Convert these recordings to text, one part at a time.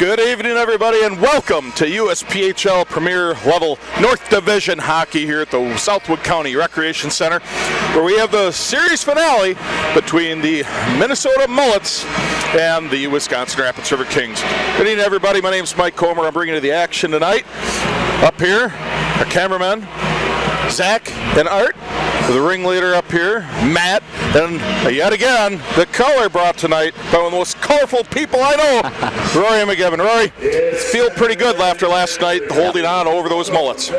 Good evening, everybody, and welcome to USPHL Premier Level North Division Hockey here at the Southwood County Recreation Center, where we have the series finale between the Minnesota Mullets and the Wisconsin Rapids Riverkings. Good evening, everybody. My name is Mike Comer. I'm bringing you the action tonight. Up here, our cameramen, Zach and Art. The ringleader up here, Matt, and yet again, the color brought tonight by one of the most colorful people I know, Rory McGivern. Rory, feel pretty good after last night, holding on over those Mullets.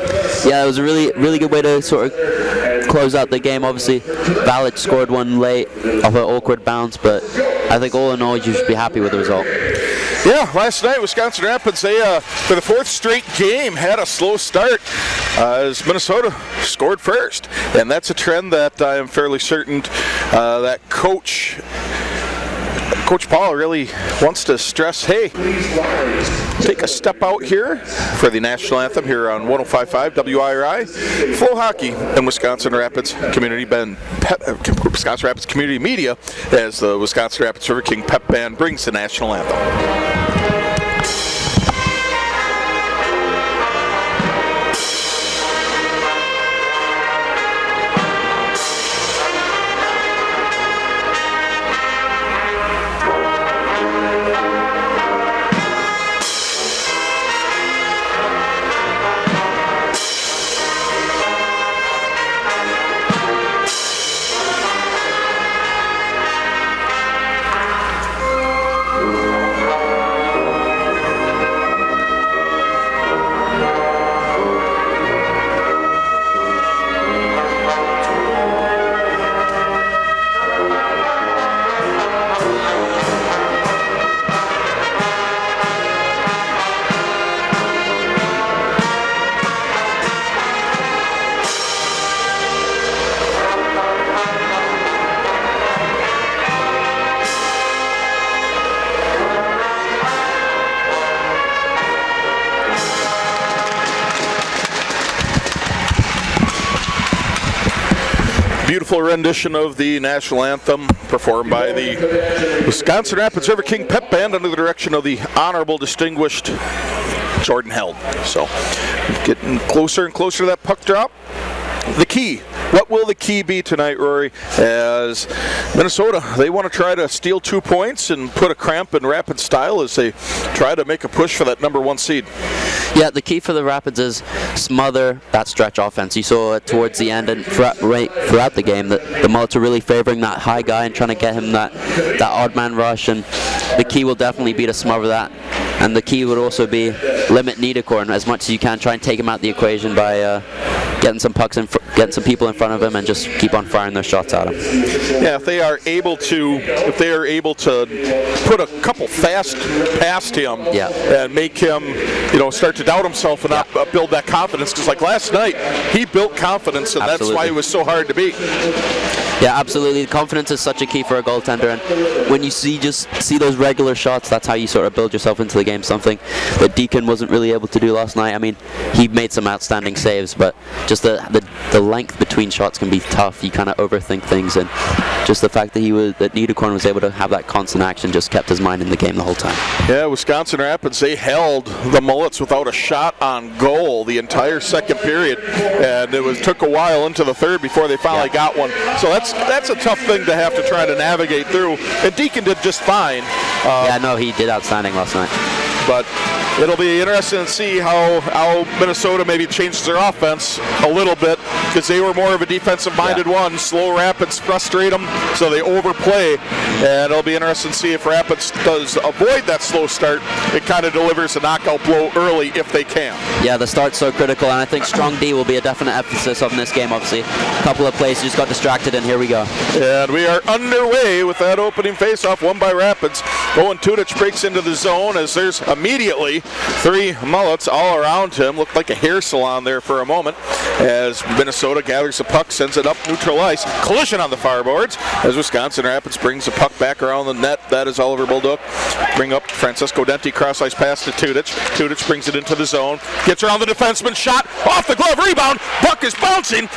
Yeah, it was a really good way to sort of close out the game. Obviously, Valich scored one late off an awkward bounce, but I think all in all, you should be happy with the result. Yeah, last night, Wisconsin Rapids, they, for the fourth straight game, had a slow start as Minnesota scored first. And that's a trend that I am fairly certain that Coach Paul really wants to stress, hey, take a step out here for the national anthem here on 105.5 WIRI. Full hockey and Wisconsin Rapids Community Media as the Wisconsin Rapids River King Pep Band brings the national anthem. Beautiful rendition of the national anthem performed by the Wisconsin Rapids River King Pep Band under the direction of the Honorable Distinguished Jordan Held. So, getting closer and closer to that puck drop. The key. What will the key be tonight, Rory, as Minnesota, they want to try to steal 2 points and put a cramp in Rapids style as they try to make a push for that number one seed? Yeah, the key for the Rapids is smother that stretch offense. You saw it towards the end and throughout the game that the Mullets are really favoring that high guy and trying to get him that odd man rush, and the key will definitely be to smother that. And the key would also be limit Niederkorn as much as you can, try and take him out the equation by getting some pucks getting some people in front of him and just keep on firing their shots at him. Yeah, if they are able to put a couple fast past him, and make him, start to doubt himself and not build that confidence, because like last night, he built confidence, and that's why he was so hard to beat. Yeah, absolutely. Confidence is such a key for a goaltender, and when you see those regular shots, that's how you sort of build yourself into the game. Something that Deacon wasn't really able to do last night. I mean, he made some outstanding saves, but just the length between shots can be tough. You kind of overthink things, and just the fact that Niederkorn was able to have that constant action just kept his mind in the game the whole time. Yeah, Wisconsin Rapids, they held the Mullets without a shot on goal the entire second period, and it took a while into the third before they finally got one. So that's a tough thing to have to try to navigate through. And Deacon did just fine. He did outstanding last night. But it'll be interesting to see how Minnesota maybe changes their offense a little bit, because they were more of a defensive-minded one. Slow Rapids frustrate them, so they overplay. And it'll be interesting to see if Rapids does avoid that slow start. It kind of delivers a knockout blow early if they can. Yeah, the start's so critical, and I think strong D will be a definite emphasis on this game, obviously. A couple of plays just got distracted, and here we go. And we are underway with that opening faceoff, won by Rapids. Owen Tudich breaks into the zone as there's immediately three Mullets all around him. Looked like a hair salon there for a moment as Minnesota gathers the puck, sends it up neutral ice. Collision on the far boards as Wisconsin Rapids brings the puck back around the net. That is Oliver Bullduk. Bring up Francisco Denti, cross ice pass to Tudich. Tudich brings it into the zone. Gets around the defenseman, shot off the glove, rebound. Puck is bouncing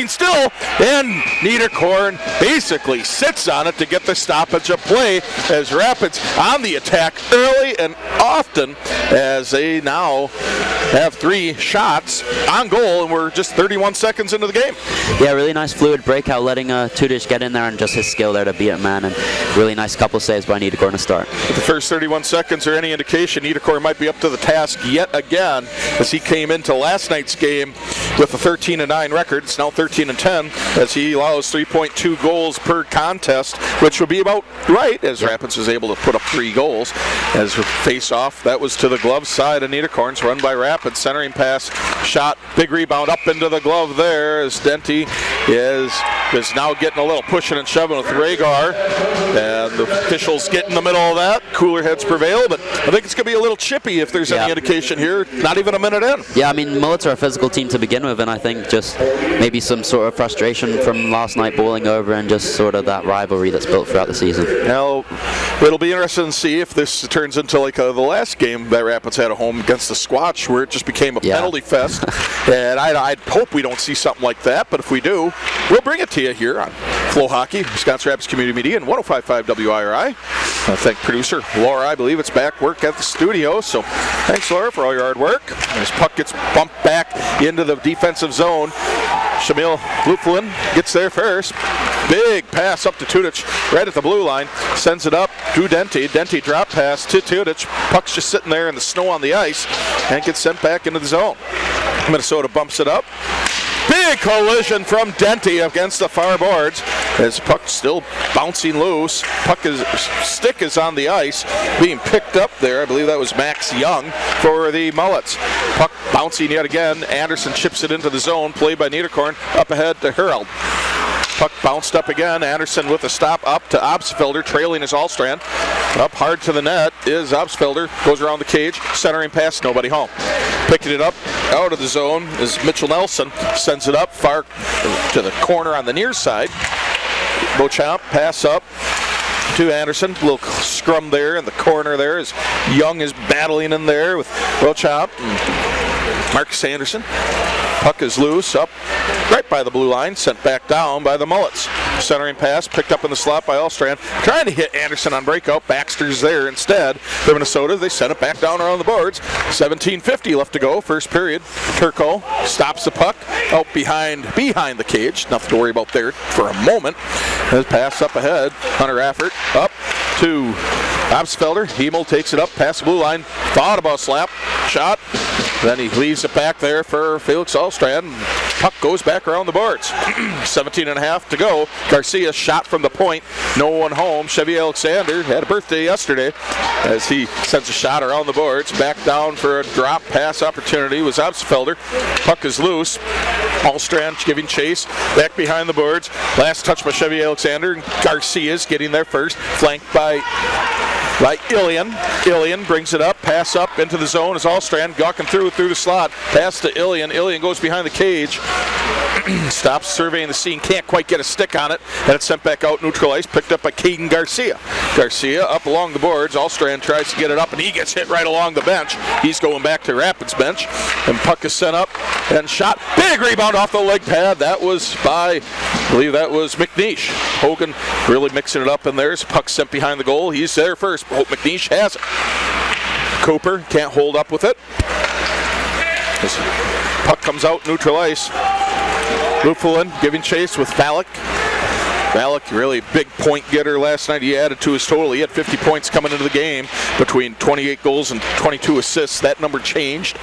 still. And Niederkorn basically sits on it to get the stoppage of play as Rapids on the attack early and often, as they now have 3 shots on goal, and we're just 31 seconds into the game. Yeah, really nice fluid breakout, letting Tudic get in there, and just his skill there to beat it, man. And really nice couple saves by Niederkorn to start. With the first 31 seconds are any indication, Niederkorn might be up to the task yet again, as he came into last night's game with a 13-9 record. It's now 13-10, as he allows 3.2 goals per contest, which would be about right, as Rapids was able to put up 3 goals. As face-off, that was to the glove side of Niederkorn's, run by Rapids. Centering pass, shot, big rebound up into the glove there, as Denty is now getting a little pushing and shoving with Rhaegar, and the officials get in the middle of that. Cooler heads prevail, but I think it's going to be a little chippy if there's any indication here. Not even a minute in. Yeah, I mean, Mullets are a physical team to begin with, and I think just maybe some sort of frustration from last night boiling over, and just sort of that rivalry that's built throughout the season. Now, it'll be interesting to see if this turns into like the last game that Rapids had at home against the Squatch, where it just became a penalty fest. And I'd hope we don't see something like that, but if we do, we'll bring it to you here on Flow Hockey, Wisconsin Rapids Community Media, and 105.5 WIRI. I thank producer Laura, I believe it's back work at the studio, so thanks, Laura, for all your hard work. And his puck gets bumped back into the defensive zone. Shamil Luflin gets there first. Big pass up to Tudic right at the blue line. Sends it up to Denty. Denty drop pass to Tudic. Puck's just sitting there in the snow on the ice and gets sent back into the zone. Minnesota bumps it up. Big collision from Denty against the far boards, as puck still bouncing loose. Stick is on the ice, being picked up there. I believe that was Max Young for the Mullets. Puck bouncing yet again. Anderson chips it into the zone, played by Niederkorn, up ahead to Herald. Puck bounced up again. Anderson with a stop up to Obstfelder, trailing his Allstrand. Up hard to the net is Obstfelder. Goes around the cage, centering pass, nobody home. Picking it up out of the zone is Mitchell Nelson. Sends it up far to the corner on the near side. Beauchamp pass up to Anderson. A little scrum there in the corner there as Young is battling in there with Beauchamp and Marcus Anderson. Puck is loose, up right by the blue line, sent back down by the Mullets. Centering pass, picked up in the slot by Allstrand. Trying to hit Anderson on breakout. Baxter's there instead. For Minnesota, they sent it back down around the boards. 17:50 left to go, first period. Turco stops the puck out behind the cage. Nothing to worry about there for a moment. His pass up ahead. Hunter Raffert up to Obstfelder. Hiemel takes it up past the blue line. Thought about slap. Shot. Then he leaves it back there for Felix Allstrand. Puck goes back around the boards. 17.5 to go. Garcia shot from the point. No one home. Chevy Alexander had a birthday yesterday as he sends a shot around the boards. Back down for a drop pass opportunity was Obstfelder. Puck is loose. Allstrand giving chase. Back behind the boards. Last touch by Chevy Alexander. Garcia's getting there first. Flanked by Ilian. Ilian brings it up, pass up into the zone as Allstrand gawking through the slot. Pass to Ilian. Ilian goes behind the cage. Stops surveying the scene, can't quite get a stick on it, and it's sent back out neutral ice, picked up by Caden Garcia. Garcia up along the boards. Allstrand tries to get it up, and he gets hit right along the bench. He's going back to Rapids bench, and puck is sent up and shot. Big rebound off the leg pad. That was by, I believe that was McNeish. Hogan really mixing it up in there. Puck sent behind the goal. He's there first. Hope McNeish has it. Cooper can't hold up with it. This puck comes out neutral ice. Luflin giving chase with Valak. Valak, really big point getter last night. He added to his total. He had 50 points coming into the game between 28 goals and 22 assists. That number changed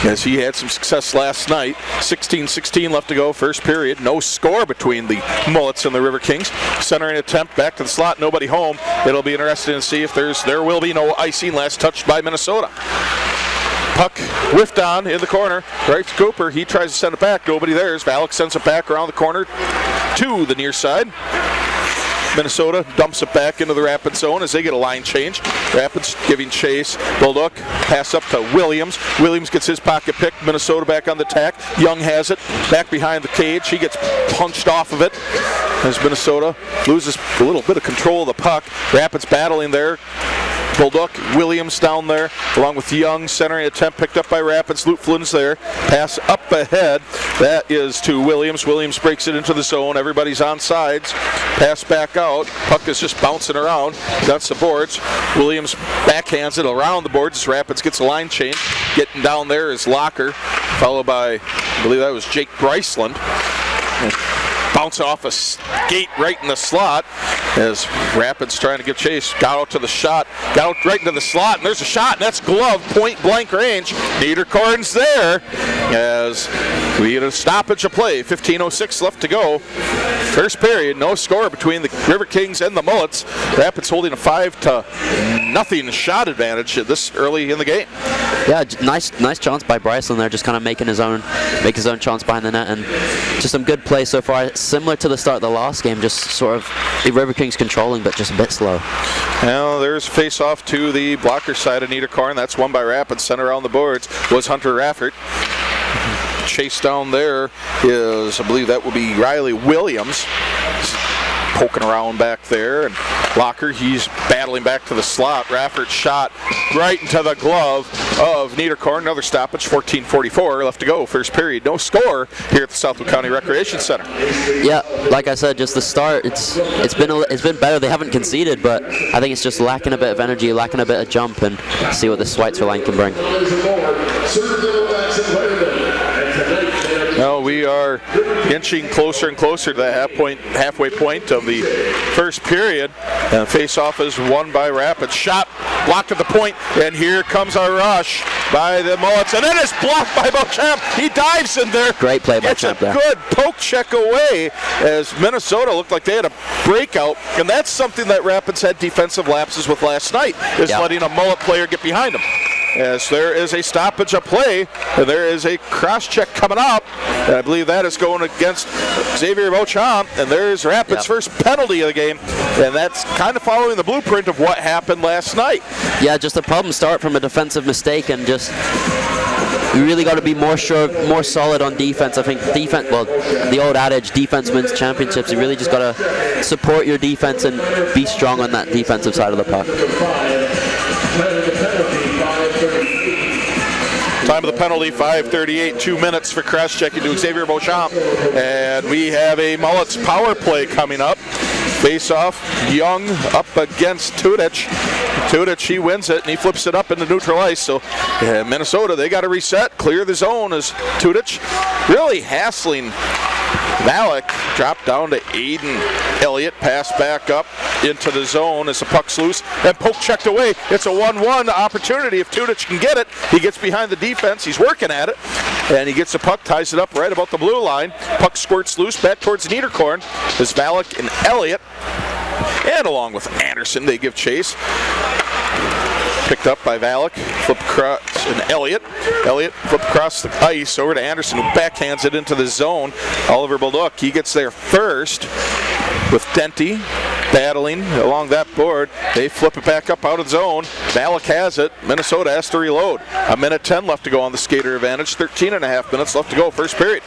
as he had some success last night. 16-16 left to go, first period. No score between the Mullets and the Riverkings. Centering attempt back to the slot, nobody home. It'll be interesting to see if there will be no icing. Last touched by Minnesota. Puck whiffed on in the corner. Right to Cooper. He tries to send it back. Nobody there. Valak sends it back around the corner to the near side. Minnesota dumps it back into the Rapids zone as they get a line change. Rapids giving chase. Bulldog pass up to Williams. Williams gets his pocket picked. Minnesota back on the attack. Young has it. Back behind the cage. He gets punched off of it as Minnesota loses a little bit of control of the puck. Rapids battling there. Bulldog, Williams down there, along with Young, centering attempt picked up by Rapids. Lutflin's there. Pass up ahead. That is to Williams. Williams breaks it into the zone. Everybody's on sides. Pass back out. Puck is just bouncing around. That's the boards. Williams backhands it around the boards as Rapids gets a line change. Getting down there is Locker, followed by, I believe that was Jake Bryceland. Bounce off a skate right in the slot as Rapids trying to give chase. Got out to the shot. Got out right into the slot, and there's a shot, and that's glove, point blank range. Niederkorn's there as we get a stoppage of play. 15:06 left to go. First period, no score between the Riverkings and the Mullets. Rapids holding a 5-0 shot advantage this early in the game. Yeah, nice chance by Bryceland there, just kind of make his own chance behind the net, and just some good play so far. Similar to the start of the last game, just sort of the Riverkings controlling, but just a bit slow. Now there's face-off to the blocker side of Niederkorn. That's won by Rapids. Center around the boards was Hunter Raffert. Chase down there is, I believe that will be Riley Williams. Poking around back there, and Locker, he's battling back to the slot. Raffert shot right into the glove of Niederkorn. Another stoppage, 14:44 left to go. First period, no score here at the Southwood County Recreation Center. Yeah, like I said, just the start, it's been better. They haven't conceded, but I think it's just lacking a bit of energy, lacking a bit of jump, and see what the Schweitzer line can bring. Now we are inching closer and closer to the halfway point of the first period. And face-off is won by Rapids. Shot blocked at the point, and here comes a rush by the Mullets, and then it's blocked by Beauchamp. He dives in there. Great play by Beauchamp there. Good poke check away as Minnesota looked like they had a breakout, and that's something that Rapids had defensive lapses with last night, is letting a Mullet player get behind them. As there is a stoppage of play, and there is a cross-check coming up, and I believe that is going against Xavier Beauchamp, and there's Rapids' first penalty of the game, and that's kind of following the blueprint of what happened last night. Yeah, just a problem start from a defensive mistake, and just you really got to be more solid on defense. I think defense, well, the old adage, defense wins championships. You really just got to support your defense and be strong on that defensive side of the puck. Time of the penalty, 5:38, 2 minutes for cross-checking to Xavier Beauchamp. And we have a Mullets power play coming up. Face-off, Young up against Tudich. Tudich, he wins it, and he flips it up into neutral ice. So Minnesota, they got to reset, clear the zone as Tudich really hassling Malik. Dropped down to Aiden Elliott, pass back up into the zone as the puck's loose, and poke checked away. It's a 1-1 opportunity if Tudich can get it. He gets behind the defense, he's working at it, and he gets the puck, ties it up right about the blue line. Puck squirts loose back towards Niederkorn as Malik and Elliott, and along with Anderson, they give chase. Picked up by Valak, flip across, and Elliott flip across the ice over to Anderson, who backhands it into the zone. Oliver Bulldog, he gets there first with Denty battling along that board. They flip it back up out of the zone. Valak has it. Minnesota has to reload. 1:10 left to go on the skater advantage. 13.5 minutes left to go, first period.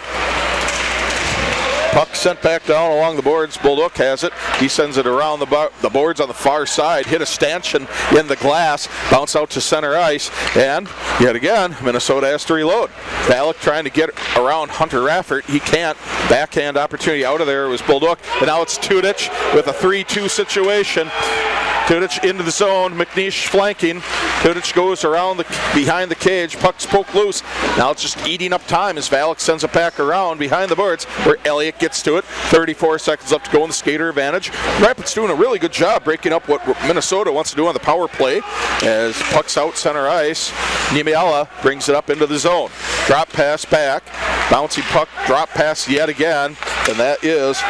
Puck sent back down along the boards. Bulldog has it. He sends it around the boards on the far side. Hit a stanchion in the glass. Bounce out to center ice. And yet again, Minnesota has to reload. Valak trying to get around Hunter Raffert. He can't. Backhand opportunity out of there. It was Bulldog. And now it's Tudich with a 3-2 situation. Tudich into the zone. McNeish flanking. Tudich goes around behind the cage. Puck's poked loose. Now it's just eating up time as Valak sends it back around behind the boards where Elliott gets to it. 34 seconds left to go in the skater advantage. Rapids doing a really good job breaking up what Minnesota wants to do on the power play as puck's out center ice. Niemiala brings it up into the zone. Drop pass back. Bouncing puck. Drop pass yet again. And that is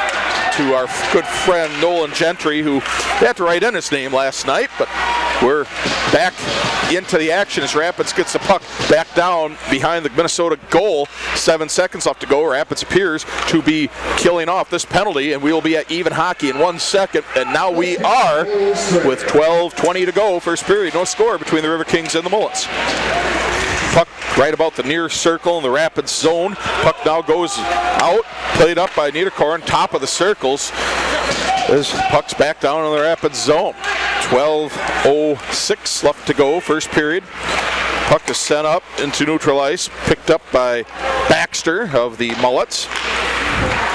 to our good friend Nolan Gentry, who had to write in his name last night, but we're back into the action as Rapids gets the puck back down behind the Minnesota goal. 7 seconds left to go. Rapids appears to be killing off this penalty, and we will be at even hockey in 1 second. And now we are with 12:20 to go. First period, no score between the Riverkings and the Mullets. Puck right about the near circle in the Rapids zone. Puck now goes out, played up by Niederkorn, top of the circles. This puck's back down in the Rapids zone. 12:06 left to go, first period. Puck is sent up into neutral ice, picked up by Baxter of the Mullets.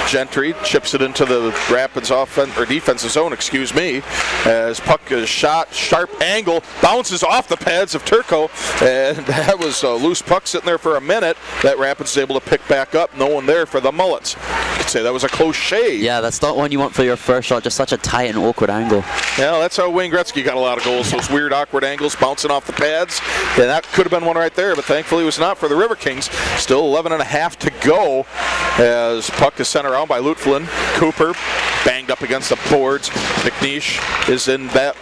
Gentry chips it into the Rapids defensive zone, as puck is shot, sharp angle, bounces off the pads of Turco, and that was a loose puck sitting there for a minute that Rapids is able to pick back up. No one there for the Mullets. You could say that was a close shave. Yeah, that's not one you want for your first shot, just such a tight and awkward angle. Yeah, that's how Wayne Gretzky got a lot of goals, those weird awkward angles bouncing off the pads, and that could have been one right there, but thankfully it was not for the Riverkings. Still 11.5 to go as puck is sent around by Lutflin. Cooper banged up against the boards. McNeish is in that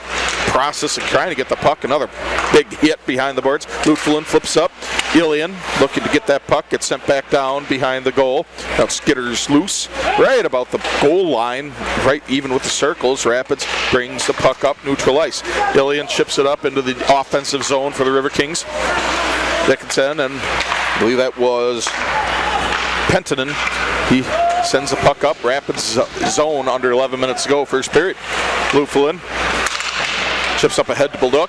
process of trying to get the puck. Another big hit behind the boards. Lutflin flips up. Ilian looking to get that puck. Gets sent back down behind the goal. Now skitters loose right about the goal line, right even with the circles. Rapids brings the puck up neutral ice. Ilian chips it up into the offensive zone for the Riverkings. Dickinson, and I believe that was Penttinen. He sends the puck up. Rapids zone under 11 minutes to go, first period. Lutflin chips up ahead to Bolduc.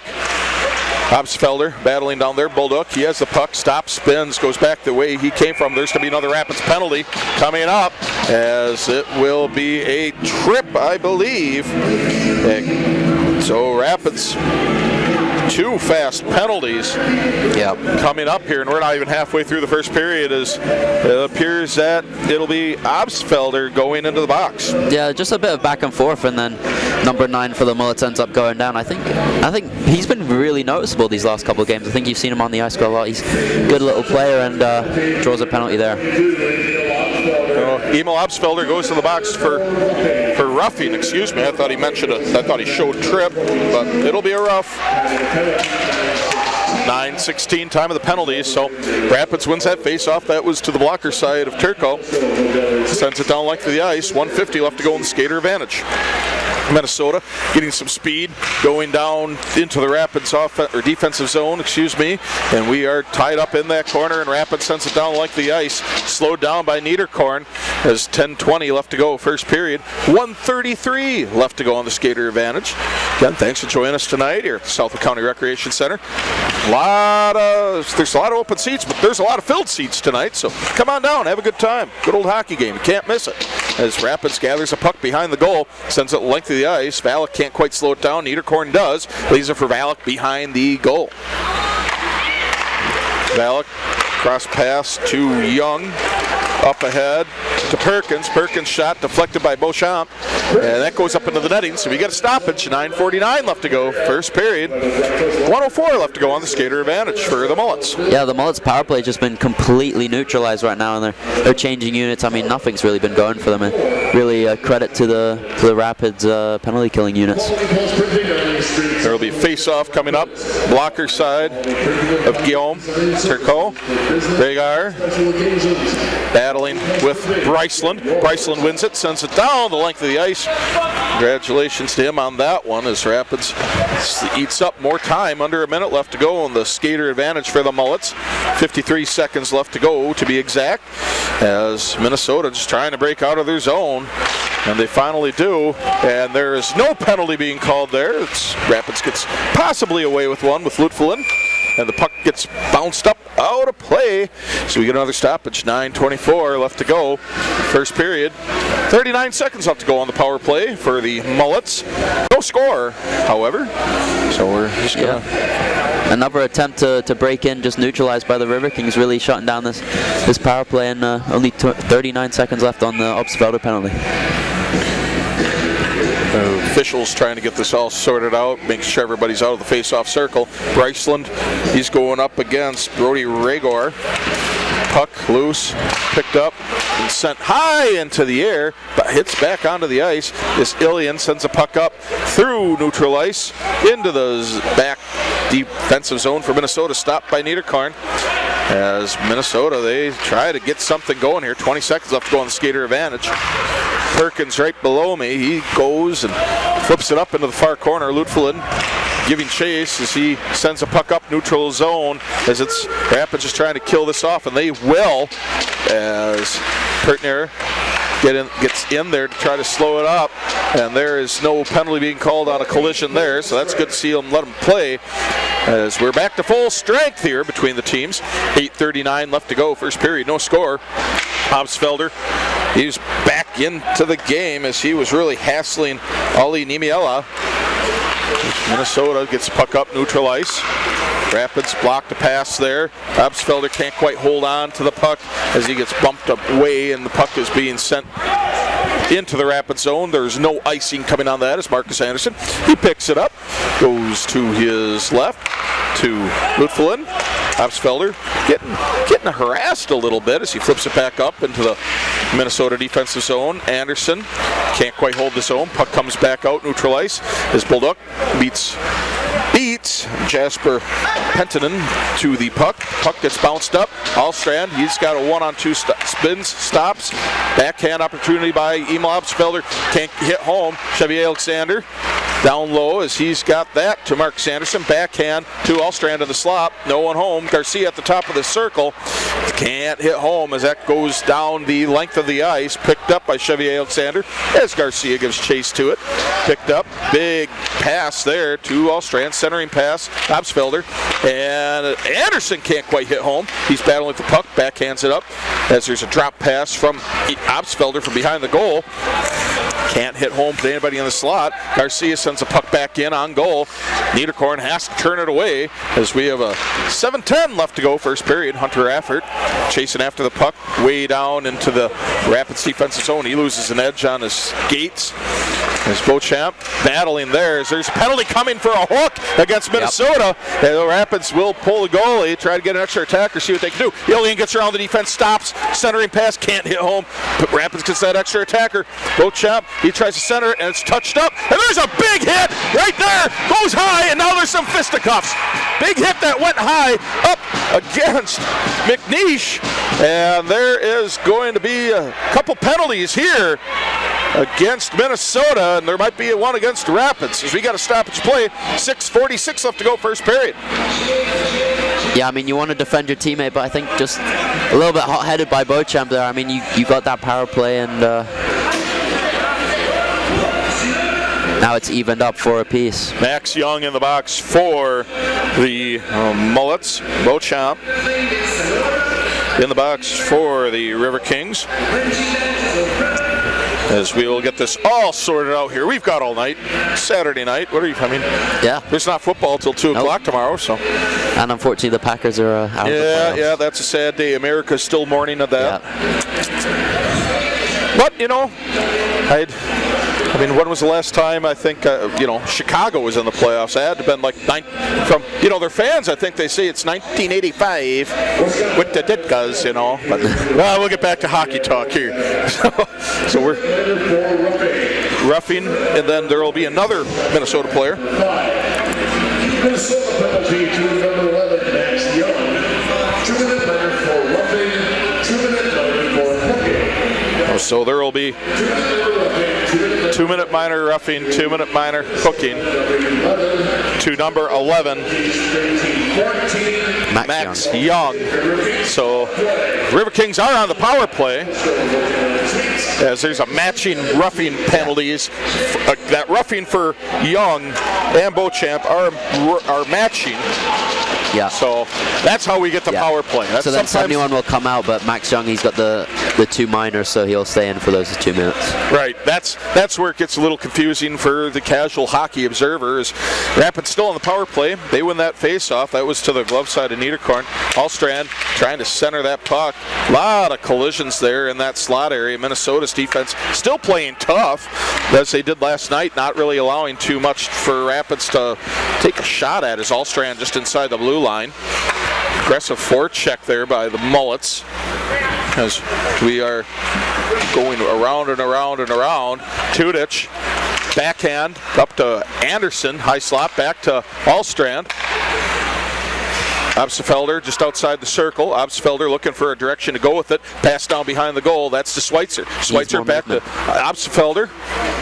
Obstfelder battling down there. Bolduc, he has the puck, stops, spins, goes back the way he came from. There's going to be another Rapids penalty coming up, as it will be a trip, I believe. So Rapids, 2 fast penalties coming up here, and we're not even halfway through the first period, as it appears that it'll be Obstfelder going into the box. Yeah, just a bit of back and forth, and then number 9 for the Mullets ends up going down. I think he's been really noticeable these last couple of games. I think you've seen him on the ice quite a lot. He's a good little player and draws a penalty there. Emil Obstfelder goes to the box for roughing. Excuse me, I thought he mentioned I thought he showed trip, but it'll be a rough. 9:16 time of the penalties, so Rapids wins that face-off. That was to the blocker side of Turco. Sends it down length of the ice. 1:50 left to go in the skater advantage. Minnesota getting some speed, going down into the Rapids defensive zone, and we are tied up in that corner, and Rapids sends it down like the ice, slowed down by Niederkorn as 10:20 left to go, first period. 1:33 left to go on the skater advantage. Again, thanks for joining us tonight here at the Southwood County Recreation Center. There's a lot of open seats, but there's a lot of filled seats tonight, so come on down, have a good time. Good old hockey game, you can't miss it. As Rapids gathers a puck behind the goal, sends it length of the ice. Valak can't quite slow it down. Niederkorn does. Leaves it for Valak behind the goal. Valak cross pass to Young. Up ahead to Perkins. Perkins shot deflected by Beauchamp. And that goes up into the netting, so we get a stoppage. 9:49 left to go, first period. 1:04 left to go on the skater advantage for the Mullets. Yeah, the Mullets power play just been completely neutralized right now, and they're changing units. I mean, nothing's really been going for them, and really credit to the Rapids penalty killing units. There will be face-off coming up. Blocker side of Guillaume. Turco. Regar battling with Bryceland. Bryceland wins it, sends it down the length of the ice. Congratulations to him on that one, as Rapids eats up more time. Under a minute left to go on the skater advantage for the Mullets. 53 seconds left to go, to be exact, as Minnesota just trying to break out of their zone. And they finally do, and there is no penalty being called there. Rapids gets possibly away with one with Lutflin, and the puck gets bounced up out of play. So we get another stoppage. 9:24 left to go, first period. 39 seconds left to go on the power play for the Mullets. No score, however. So we're just gonna... Another attempt to break in, just neutralized by the Riverkings, really shutting down this power play, and only 39 seconds left on the Obstfelder penalty. Officials trying to get this all sorted out, making sure everybody's out of the face-off circle. Bryceland, he's going up against Brody Regor. Puck loose, picked up, and sent high into the air, but hits back onto the ice. This Ilian sends a puck up through neutral ice into the back defensive zone for Minnesota, stopped by Niederkorn. As Minnesota, they try to get something going here. 20 seconds left to go on the skater advantage. Perkins right below me. He goes and flips it up into the far corner. Lutflin giving chase as he sends a puck up neutral zone, as it's Rapids just trying to kill this off, and they will, as Pertner gets in there to try to slow it up. And there is no penalty being called on a collision there, so that's good to see them let them play. As we're back to full strength here between the teams. 8:39 left to go, first period, no score. Obsfelder, he's back into the game as he was really hassling Ali Nimiela. Minnesota gets the puck up, neutral ice. Rapids block the pass there. Obsfelder can't quite hold on to the puck as he gets bumped away and the puck is being sent into the Rapid zone. There's no icing coming on that as Marcus Anderson. He picks it up, goes to his left to Lutfelin. Obsfelder getting harassed a little bit as he flips it back up into the Minnesota defensive zone. Anderson can't quite hold the zone. Puck comes back out, neutral ice. As Bulldog beats Jasper Penttinen to the puck. Puck gets bounced up. Allstrand, he's got a 1-on-2 spins, stops. Backhand opportunity by Emil Obsfelder. Can't hit home. Chevy Alexander down low as he's got that to Marcus Anderson. Backhand to Allstrand in the slot. No one home. Garcia at the top of the circle. Can't hit home as that goes down the length of the ice. Picked up by Chevy Alexander as Garcia gives chase to it. Picked up. Big pass there to Allstrand. Centering pass. Obsfelder. And Anderson can't quite hit home. He's battling with the puck. Backhands it up as there's a drop pass from Obsfelder from behind the goal. Can't hit home to anybody in the slot. Garcia sends the puck back in on goal. Niederkorn has to turn it away as we have a 7:10 left to go, first period. Hunter Affert chasing after the puck way down into the Rapids defensive zone. He loses an edge on his skates. There's Beauchamp battling there. There's a penalty coming for a hook against Minnesota. Yep. And the Rapids will pull the goalie, try to get an extra attacker, see what they can do. Ilian gets around the defense, stops, centering pass, can't hit home. But Rapids gets that extra attacker. Beauchamp, he tries to center it, and it's touched up. And there's a big hit right there. Goes high, and now there's some fisticuffs. Big hit that went high up against McNeish. And there is going to be a couple penalties here against Minnesota, and there might be one against Rapids as we got a stoppage play. 6:46 left to go, first period. Yeah, I mean, you want to defend your teammate, but I think just a little bit hot-headed by Beauchamp there. I mean, you got that power play, and now it's evened up for a piece. Max Young in the box for the Mullets. Beauchamp in the box for the Riverkings. As we will get this all sorted out here. We've got all night. Saturday night. What are you coming? Yeah. There's not football till 2 o'clock tomorrow, so. And unfortunately, the Packers are out of the playoffs. Yeah, that's a sad day. America's still mourning of that. Yeah. But, you know, I mean, when was the last time I think, Chicago was in the playoffs? It had to have been like from, their fans, I think they say it's 1985 with the Ditkas, But, well, we'll get back to hockey talk here. So we're roughing, and then there will be another Minnesota player. Minnesota penalty to number 11, Max Young. 2-minute minor for roughing, 2-minute minor for hooking. So there will be 2-minute minor roughing, 2-minute minor hooking to number 11, Max Young. So Riverkings are on the power play as there's a matching roughing penalties. That roughing for Young and Beauchamp are matching. Yeah. So that's how we get the power play. That's so then 71 will come out, but Max Young, he's got the 2 minors, so he'll stay in for those 2 minutes. Right. That's where it gets a little confusing for the casual hockey observer. Is Rapids still on the power play? They win that face-off. That was to the glove side of Niederkorn. Allstrand trying to center that puck. A lot of collisions there in that slot area. Minnesota's defense still playing tough, as they did last night, not really allowing too much for Rapids to take a shot at. As Allstrand just inside the blue line. Aggressive forecheck there by the Mullets as we are going around and around and around. Tudich, backhand up to Anderson, high slot back to Allstrand. Obstfelder just outside the circle. Obstfelder looking for a direction to go with it. Pass down behind the goal. That's to Schweitzer. Schweitzer back to Obstfelder.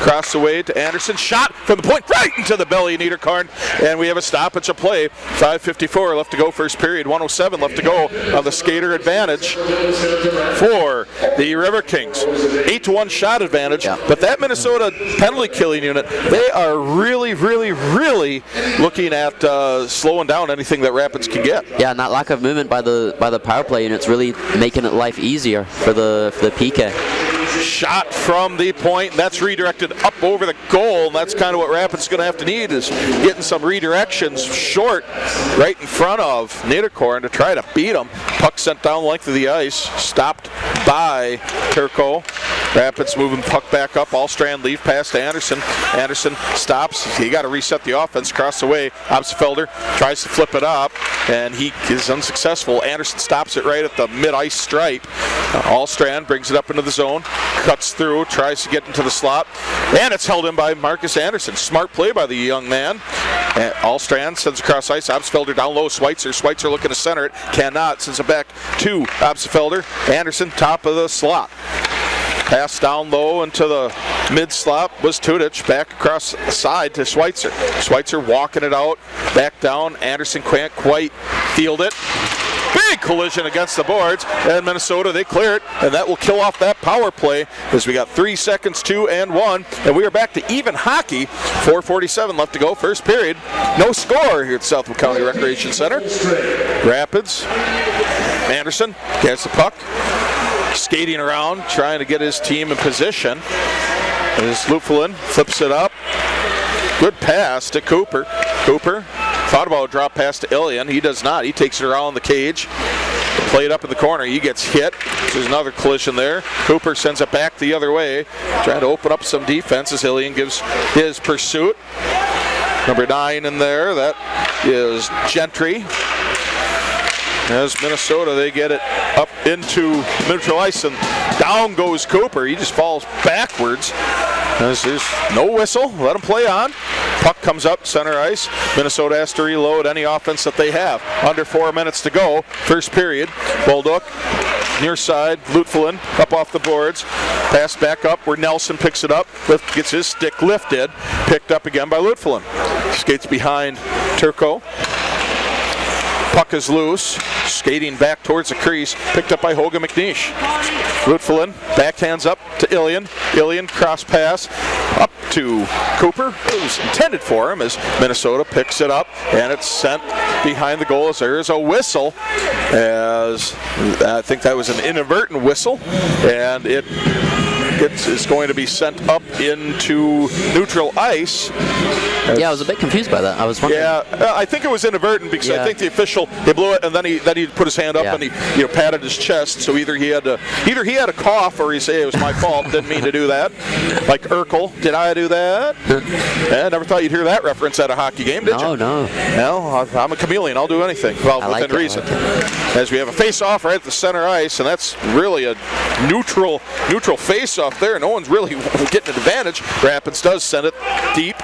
Cross the way to Anderson. Shot from the point right into the belly of Niederkorn. And we have a stoppage of play. 5:54 left to go first period. 1:07 left to go on the skater advantage for the Riverkings. 8-1 shot advantage. Yeah. But that Minnesota penalty killing unit, they are really, really, really looking at slowing down anything that Rapids can get. Yeah, and that lack of movement by the power play unit's really making it life easier for the PK. Shot from the point, that's redirected up over the goal, and that's kind of what Rapids is going to have to need, is getting some redirections short right in front of Niederkorn to try to beat them. Puck sent down the length of the ice, stopped by Turco. Rapids moving puck back up, Allstrand leave pass to Anderson. Anderson stops, he got to reset the offense, across the way. Obstfelder tries to flip it up, and he is unsuccessful. Anderson stops it right at the mid-ice stripe. Allstrand brings it up into the zone, cuts through, tries to get into the slot, and it's held in by Marcus Anderson. Smart play by the young man. And Allstrand sends across ice. Obstfelder down low. Schweitzer looking to center it, cannot. Sends it back to Obstfelder. Anderson top of the slot. Pass down low into the mid-slot was Tudich. Back across the side to Schweitzer. Schweitzer walking it out. Back down. Anderson can't quite field it. Big collision against the boards, and Minnesota, they clear it, and that will kill off that power play as we got 3 seconds, 2 and 1, and we are back to even hockey. 4:47 left to go, first period. No score here at Southwood County Recreation Center. Rapids. Anderson gets the puck, skating around, trying to get his team in position. As Lupflin flips it up. Good pass to Cooper. Cooper thought about a drop pass to Ilian. He does not. He takes it around the cage. Played up in the corner. He gets hit. There's another collision there. Cooper sends it back the other way. Trying to open up some defense as Ilian gives his pursuit. Number 9 in there. That is Gentry. As Minnesota, they get it up into neutral ice, and down goes Cooper. He just falls backwards. As there's no whistle. Let him play on. Puck comes up center ice. Minnesota has to reload any offense that they have. Under 4 minutes to go. First period. Bolduc near side. Lutfelin up off the boards. Pass back up where Nelson picks it up. Gets his stick lifted. Picked up again by Lutfelin. Skates behind Turco. Puck is loose, skating back towards the crease, picked up by Hogan McNeish. Lutfelin backhands up to Ilian. Ilian cross pass up to Cooper. It was intended for him as Minnesota picks it up, and it's sent behind the goal as there is a whistle. As I think that was an inadvertent whistle, and it is going to be sent up into neutral ice. Yeah, I was a bit confused by that. I was wondering. Yeah, I think it was inadvertent because I think the official, he blew it and then he put his hand up and he patted his chest. So either he had a cough or he said it was my fault. Didn't mean to do that. Like Urkel, did I do that? I never thought you'd hear that reference at a hockey game, did you? No. No, I'm a chameleon. I'll do anything. Well, within reason. As we have a face-off right at the center ice, and that's really a neutral face-off there. No one's really getting an advantage. Rapids does send it deep,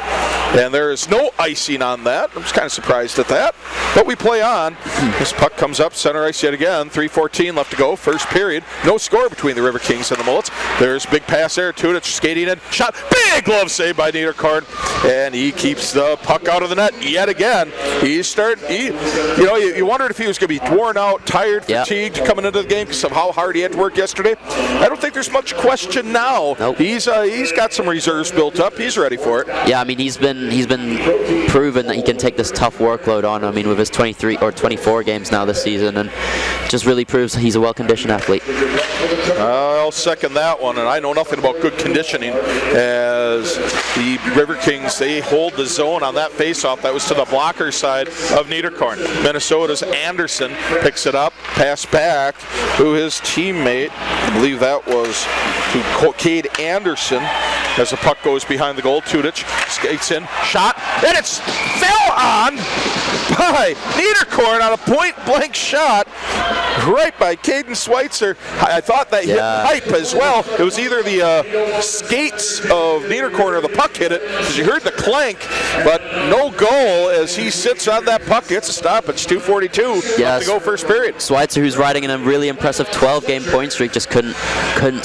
and there is no icing on that. I'm just kind of surprised at that. But we play on. This puck comes up center ice yet again. 3:14 left to go. First period. No score between the Riverkings and the Mullets. There's big pass there. Tudich skating in. Shot. Big glove save by Niederkorn. And he keeps the puck out of the net yet again. You wondered if he was going to be worn out, tired, fatigued coming into the game because of how hard he had to work yesterday. I don't think there's much question now. Nope. He's got some reserves built up. He's ready for it. Yeah, I mean he's been proven that he can take this tough workload on. I mean with his 23 or 24 games now this season, and just really proves he's a well-conditioned athlete. I'll second that one, and I know nothing about good conditioning. As the Riverkings, they hold the zone on that faceoff. That was to the blocker side of Niederkorn. Minnesota's Anderson picks it up, pass back to his teammate. I believe that was to Cade Anderson. As the puck goes behind the goal, Tudich skates in, shot, and it's fell on by by Niederkorn on a point-blank shot right by Caden Schweitzer. I thought that hit pipe as well. It was either the skates of Niederkorn or the puck hit it, because you heard the clank, but no goal as he sits on that puck. It's a stoppage. 2:42 left to go first period. Schweitzer, who's riding in a really impressive 12-game point streak, just couldn't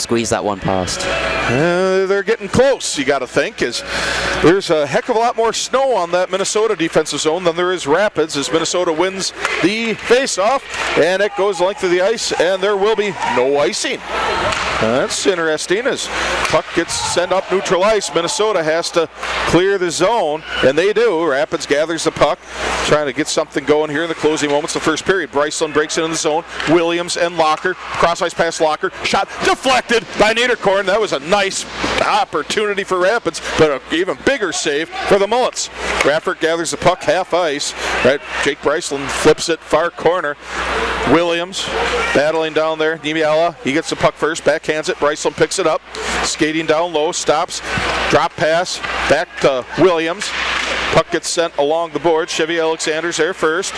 squeeze that one past. They're getting close, you got to think, as there's a heck of a lot more snow on that Minnesota defensive zone than there is Rapids, as Minnesota wins the face-off, and it goes the length of the ice, and there will be no icing. That's interesting, as puck gets sent up neutral ice. Minnesota has to clear the zone, and they do. Rapids gathers the puck, trying to get something going here in the closing moments of the first period. Bryceland breaks into the zone. Williams and Locker, cross-ice pass Locker, shot deflected by Niederkorn. That was a nice opportunity for Rapids, but an even bigger save for the Mullets. Raffert gathers the puck half ice. Right, Jake Bryceland flips it far corner. Williams battling down there. Niemiala, he gets the puck first, backhands it. Bryceland picks it up, skating down low, stops, drop pass back to Williams. Puck gets sent along the board. Chevy Alexander's there first.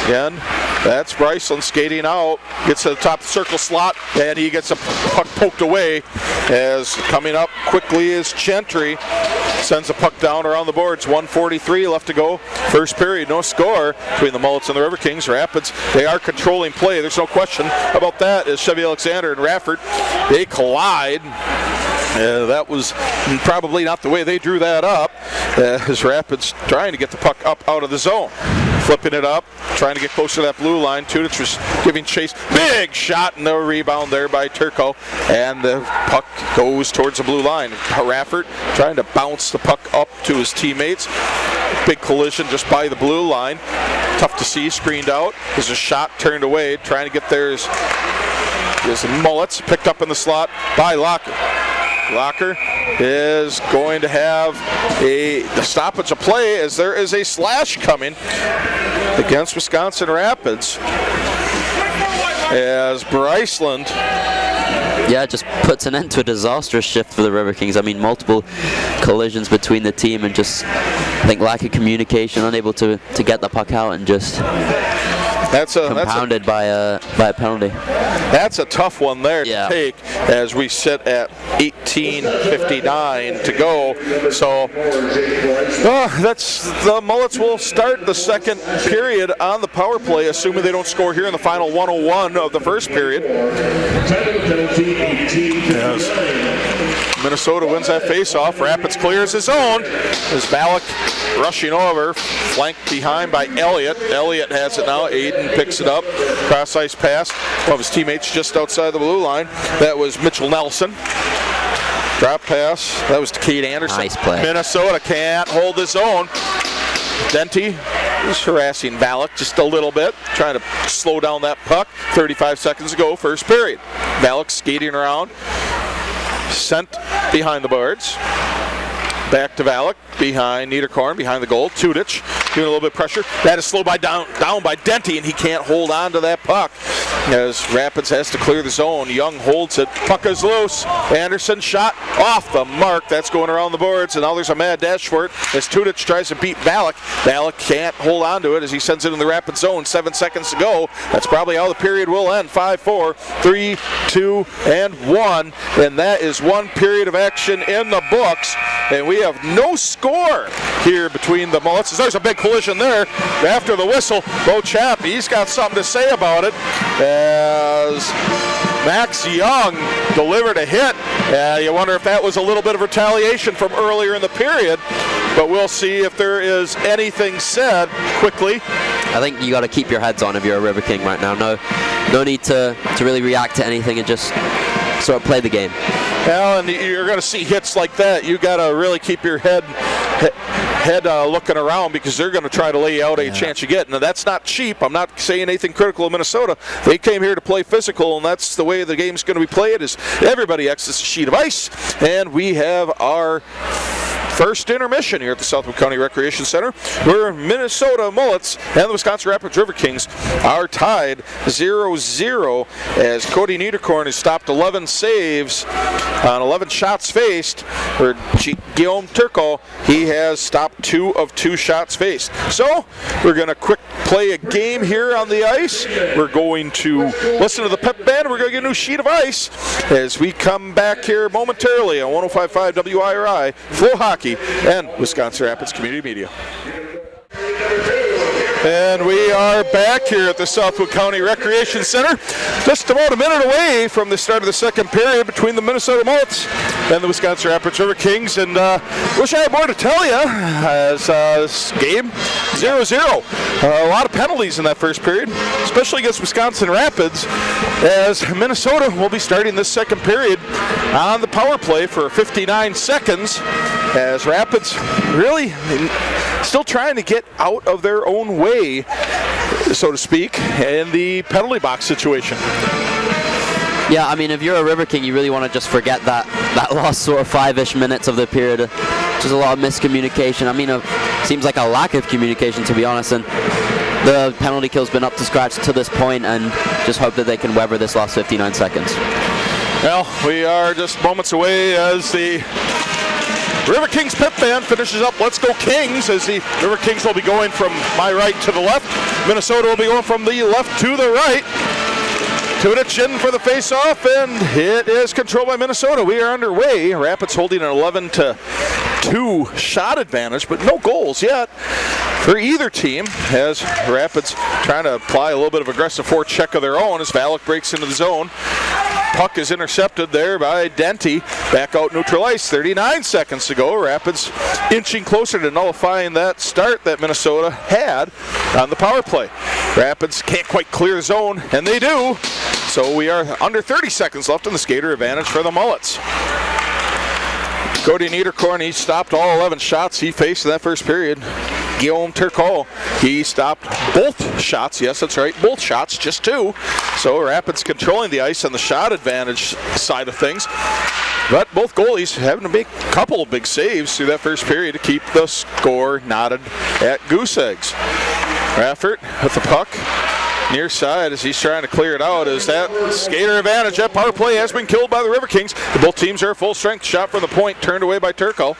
Again, that's Bryceland skating out, gets to the top of the circle slot, and he gets a puck poked away, as coming up quickly is Gentry. Sends the puck down around the boards. 1:43 left to go. First period, no score between the Mullets and the Riverkings. Rapids, they are controlling play. There's no question about that, as Chevy Alexander and Raffert, they collide. That was probably not the way they drew that up, as Rapids trying to get the puck up out of the zone. Flipping it up, trying to get closer to that blue line. Tudich was giving chase. Big shot, no rebound there by Turco, and the puck goes towards the blue line. Raffert trying to bounce the puck up to his teammates. Big collision just by the blue line. Tough to see, screened out. There's a shot turned away, trying to get there is Mullets, picked up in the slot by Locker. Locker is going to have the stoppage of play, as there is a slash coming against Wisconsin Rapids, as Bryceland. Yeah, it just puts an end to a disastrous shift for the Riverkings. I mean, multiple collisions between the team, and just, I think, lack of communication, unable to get the puck out, and just compounded by a penalty. That's a tough one there to take, as we sit at 18:59 to go. So the Mullets will start the second period on the power play, assuming they don't score here in the final 1:01 of the first period. Yes. Minnesota wins that face-off. Rapids clears his own. As Valak rushing over, flanked behind by Elliott. Elliott has it now. Aiden picks it up. Cross-ice pass. One of his teammates just outside the blue line. That was Mitchell Nelson. Drop pass. That was to Kate Anderson. Nice play. Minnesota can't hold his own. Denti is harassing Valak just a little bit, trying to slow down that puck. 35 seconds to go, first period. Valak skating around. Sent behind the boards. Back to Valak, behind Niederkorn, behind the goal. Tudich doing a little bit of pressure. That is slowed down by Denti, and he can't hold on to that puck, as Rapids has to clear the zone. Young holds it. Puck is loose. Anderson shot off the mark. That's going around the boards, and now there's a mad dash for it as Tudich tries to beat Valak. Valak can't hold on to it as he sends it in the Rapids zone. 7 seconds to go. That's probably how the period will end. 5-4, 3, 2, and 1. And that is one period of action in the books. And we have no score here between the Mullets. There's a big collision there after the whistle. Bo Chapp, he's got something to say about it, as Max Young delivered a hit. You wonder if that was a little bit of retaliation from earlier in the period, but we'll see if there is anything said quickly. I think you got to keep your heads on if you're a River King right now. No need to really react to anything, and just sort of play the game. Well, and you're going to see hits like that. You got to really keep your head looking around, because they're going to try to lay out a chance you get. Now, that's not cheap. I'm not saying anything critical of Minnesota. They came here to play physical, and that's the way the game's going to be played, is everybody exits a sheet of ice, and we have our first intermission here at the Southwood County Recreation Center, where Minnesota Mullets and the Wisconsin Rapids Riverkings are tied 0-0, as Cody Niederkorn has stopped 11 saves on 11 shots faced. For Guillaume Turco, he has stopped 2 of 2 shots faced. So we're going to quick play a game here on the ice. We're going to listen to the pep band. We're going to get a new sheet of ice as we come back here momentarily on 105.5 WIRI, Flow Hockey, and Wisconsin Rapids Community Media. And we are back here at the Southwood County Recreation Center, just about a minute away from the start of the second period between the Minnesota Mullets and the Wisconsin Rapids Riverkings. And wish I had more to tell you as this game 0-0. A lot of penalties in that first period, especially against Wisconsin Rapids, as Minnesota will be starting this second period on the power play for 59 seconds, as Rapids really still trying to get out of their own way, so to speak, in the penalty box situation. Yeah, I mean, if you're a River King, you really want to just forget that last sort of 5-ish minutes of the period. Just a lot of miscommunication. I mean, it seems like a lack of communication, to be honest, and the penalty kill's been up to scratch to this point, and just hope that they can weather this last 59 seconds. Well, we are just moments away as the River Kings pep band finishes up Let's Go Kings, as the River Kings will be going from my right to the left. Minnesota will be going from the left to the right. Tudich in for the face-off, and it is controlled by Minnesota. We are underway. Rapids holding an 11-2 shot advantage, but no goals yet for either team, as Rapids trying to apply a little bit of aggressive forecheck of their own as Valak breaks into the zone. Puck is intercepted there by Denty. Back out neutral ice, 39 seconds to go. Rapids inching closer to nullifying that start that Minnesota had on the power play. Rapids can't quite clear the zone, and they do. So we are under 30 seconds left in the skater advantage for the Mullets. Cody Niederkorn, he stopped all 11 shots he faced in that first period. Guillaume Turcot, he stopped both shots. Yes, that's right, both shots, just 2. So Rapids controlling the ice on the shot advantage side of things. But both goalies having to make a couple of big saves through that first period to keep the score knotted at goose eggs. Raffert with the puck near side as he's trying to clear it out, as that skater advantage, that power play has been killed by the River Kings. Both teams are full strength. Shot from the point, turned away by Turco.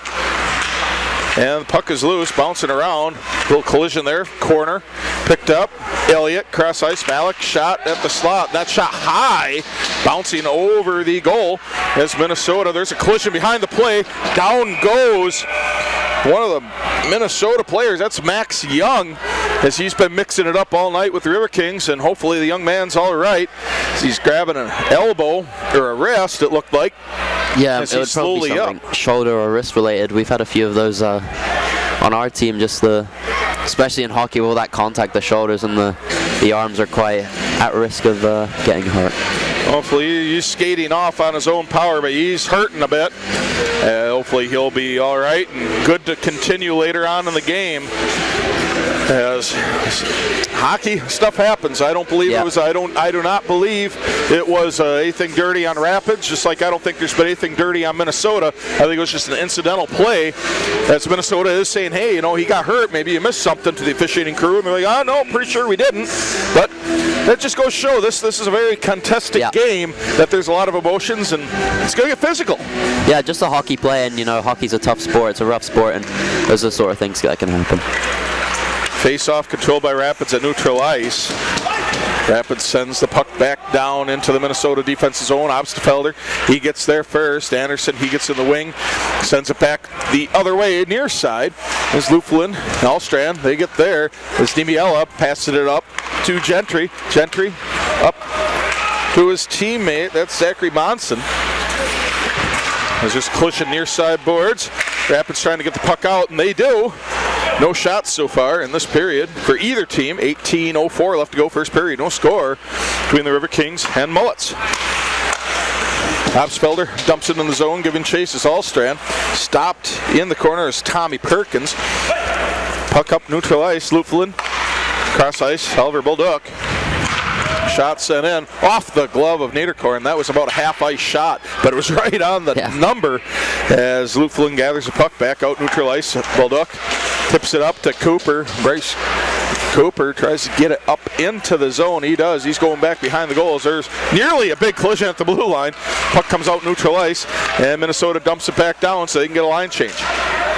And the puck is loose, bouncing around. Little collision there, corner, picked up. Elliott, cross ice, Malik, shot at the slot. That shot high, bouncing over the goal as Minnesota. There's a collision behind the play. Down goes one of the Minnesota players. That's Max Young, as he's been mixing it up all night with the River Kings, and hopefully the young man's all right. He's grabbing an elbow or a wrist, it looked like. Yeah, it would probably be something shoulder or wrist related. We've had a few of those on our team, especially in hockey, with all that contact, the shoulders and the arms are quite at risk of getting hurt. Hopefully he's skating off on his own power, but he's hurting a bit. Hopefully he'll be all right and good to continue later on in the game. As hockey stuff happens, I don't believe it was. I do not believe it was anything dirty on Rapids. Just like I don't think there's been anything dirty on Minnesota. I think it was just an incidental play. As Minnesota is saying, hey, he got hurt. Maybe you missed something to the officiating crew, and they're like, oh no, pretty sure we didn't. But that just goes to show this is a very contested game. That there's a lot of emotions, and it's going to get physical. Yeah, just a hockey play, and hockey's a tough sport. It's a rough sport, and those are the sort of things that can happen. Face-off controlled by Rapids at neutral ice. Rapids sends the puck back down into the Minnesota defense's zone. Obstfelder, he gets there first. Anderson, he gets in the wing, sends it back the other way, near side. As Luflin and Alstrand, they get there. As Nimiela passes it up to Gentry. Gentry up to his teammate, that's Zachary Monson. There's just collision near side boards. Rapids trying to get the puck out, and they do. No shots so far in this period for either team. 18:04 left to go first period. No score between the River Kings and Mullets. Obstfelder dumps it in the zone, giving chase as Alstrand. Stopped in the corner is Tommy Perkins. Puck up neutral ice. Luflin. Cross ice. Oliver Bulldog. Shot sent in off the glove of Niederkorn. That was about a half-ice shot, but it was right on the number as Luflin gathers the puck back out neutral ice. Bulldog tips it up to Cooper. Bryce Cooper tries to get it up into the zone. He does. He's going back behind the goals. There's nearly a big collision at the blue line. Puck comes out neutral ice, and Minnesota dumps it back down so they can get a line change.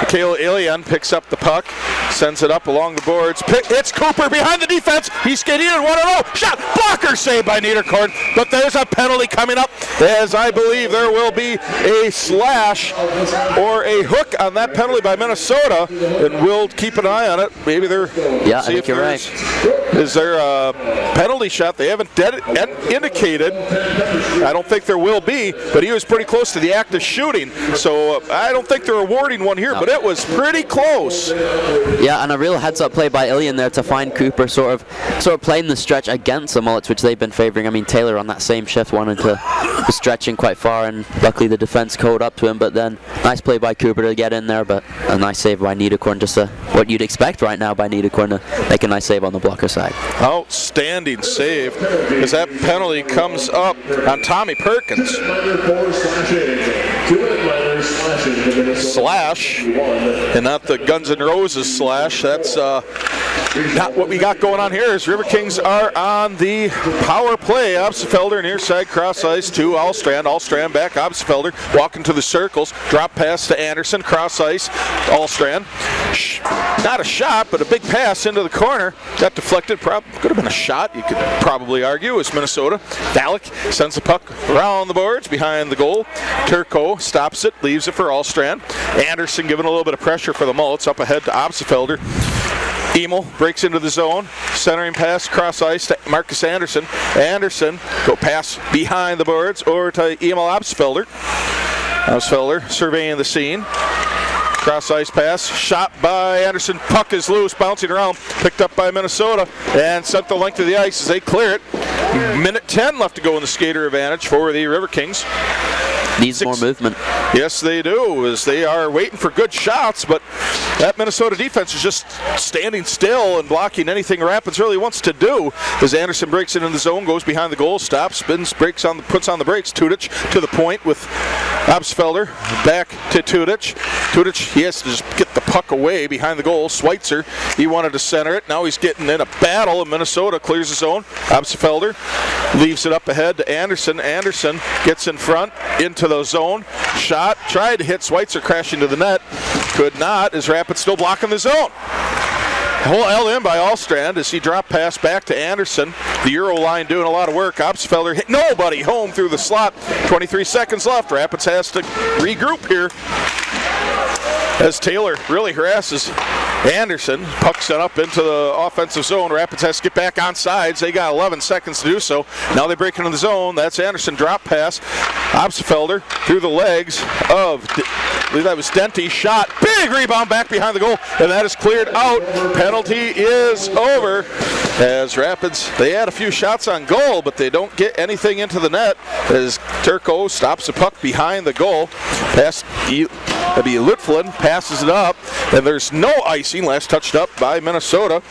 Mikhail Ilian picks up the puck, sends it up along the boards. It's Cooper behind the defense. He's skating in 1-0. Shot, blocker saved by Niederkorn. But there's a penalty coming up, as I believe there will be a slash or a hook on that penalty by Minnesota, and we'll keep an eye on it. Maybe they're I think you're right. Is there a penalty shot? They haven't indicated. I don't think there will be, but he was pretty close to the act of shooting, so I don't think they're awarding one here, but it was pretty close. Yeah, and a real heads-up play by Ilian there to find Cooper, sort of playing the stretch against the Mullets, which they've been favoring. I mean, Taylor on that same shift wanted to be stretching quite far, and luckily the defense caught up to him, but then nice play by Cooper to get in there, but a nice save by Niederkorn, just what you'd expect right now by Niederkorn to make a nice save on the blocker side. Outstanding save, as that penalty comes up on Tommy Perkins. Slash, and not the Guns N' Roses slash. That's not what we got going on here. As Riverkings are on the power play. Obstfelder near side cross ice to Allstrand. Allstrand back. Obstfelder walking to the circles. Drop pass to Anderson. Cross ice. Allstrand. Not a shot, but a big pass into the corner. Got deflected. Could have been a shot, you could probably argue. It's Minnesota. Valek sends the puck around the boards behind the goal. Turco stops it, leaves it for Allstrand. Anderson giving a little bit of pressure for the Mullets. Up ahead to Obstfelder. Emil breaks into the zone, centering pass cross ice to Marcus Anderson. Anderson go pass behind the boards over to Emil Obstfelder. Obstfelder surveying the scene. Cross ice pass, shot by Anderson. Puck is loose, bouncing around, picked up by Minnesota, and sent the length of the ice as they clear it. Minute 10 left to go in the skater advantage for the Riverkings. Needs more movement. Yes, they do, as they are waiting for good shots, but that Minnesota defense is just standing still and blocking anything Rapids really wants to do. As Anderson breaks it in the zone, goes behind the goal, stops, spins, puts on the brakes. Tudich to the point with Obstfelder. Back to Tudich. Tudich, he has to just get the puck away behind the goal. Schweitzer, he wanted to center it. Now he's getting in a battle, and Minnesota clears the zone. Obstfelder leaves it up ahead to Anderson. Anderson gets in front, into the zone. Shot, tried to hit Schweitzer, crashing to the net. Could not, as Rapids still blocking the zone. Held in by Allstrand as he dropped pass back to Anderson. The Euro line doing a lot of work. Obstfelder hit nobody home through the slot. 23 seconds left. Rapids has to regroup here as Taylor really harasses Anderson. Puck sent up into the offensive zone. Rapids has to get back on sides. They got 11 seconds to do so. Now they break into the zone. That's Anderson. Drop pass. Obstfelder through the legs of, I believe that was Denty. Shot. Big rebound back behind the goal. And that is cleared out. Penalty is over. As Rapids, they had a few shots on goal, but they don't get anything into the net. As Turco stops the puck behind the goal. Pass. That'd be Lutflin, passes it up, and there's no icing. Last touched up by Minnesota.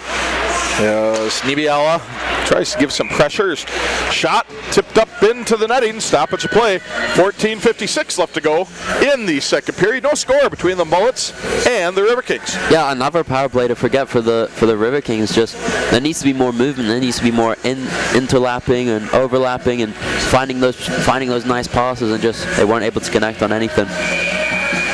Snebiala tries to give some pressure. Shot tipped up into the netting. Stoppage of play. 14:56 left to go in the second period. No score between the Mullets and the Riverkings. Yeah, another power play to forget for the Riverkings. Just there needs to be more movement. There needs to be more interlapping and overlapping and finding those nice passes, and just they weren't able to connect on anything.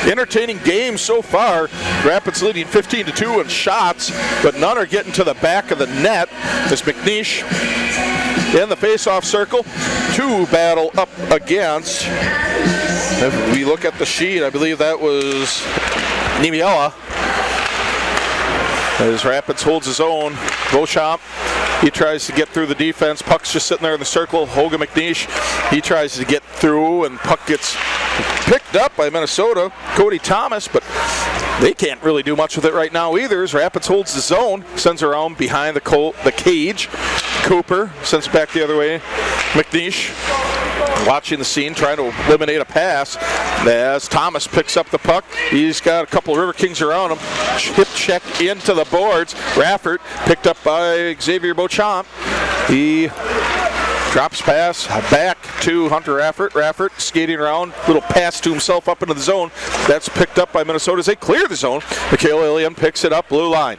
Entertaining game so far. Rapids leading 15-2 in shots, but none are getting to the back of the net as McNeish in the face-off circle to battle up against. If we look at the sheet, I believe that was Nemiella. As Rapids holds his own. Beauchamp, he tries to get through the defense. Puck's just sitting there in the circle. Hogan McNeish, he tries to get through, and puck gets picked up by Minnesota. Cody Thomas, but they can't really do much with it right now either. As Rapids holds the zone, sends around behind the cage. Cooper sends it back the other way. McNeish watching the scene, trying to eliminate a pass. As Thomas picks up the puck, he's got a couple of Riverkings around him. Hip check into the boards. Raffert picked up by Xavier Beauchamp. He drops pass back to Hunter Raffert. Raffert skating around, little pass to himself up into the zone. That's picked up by Minnesota as they clear the zone. Mikhail Ilian picks it up, blue line.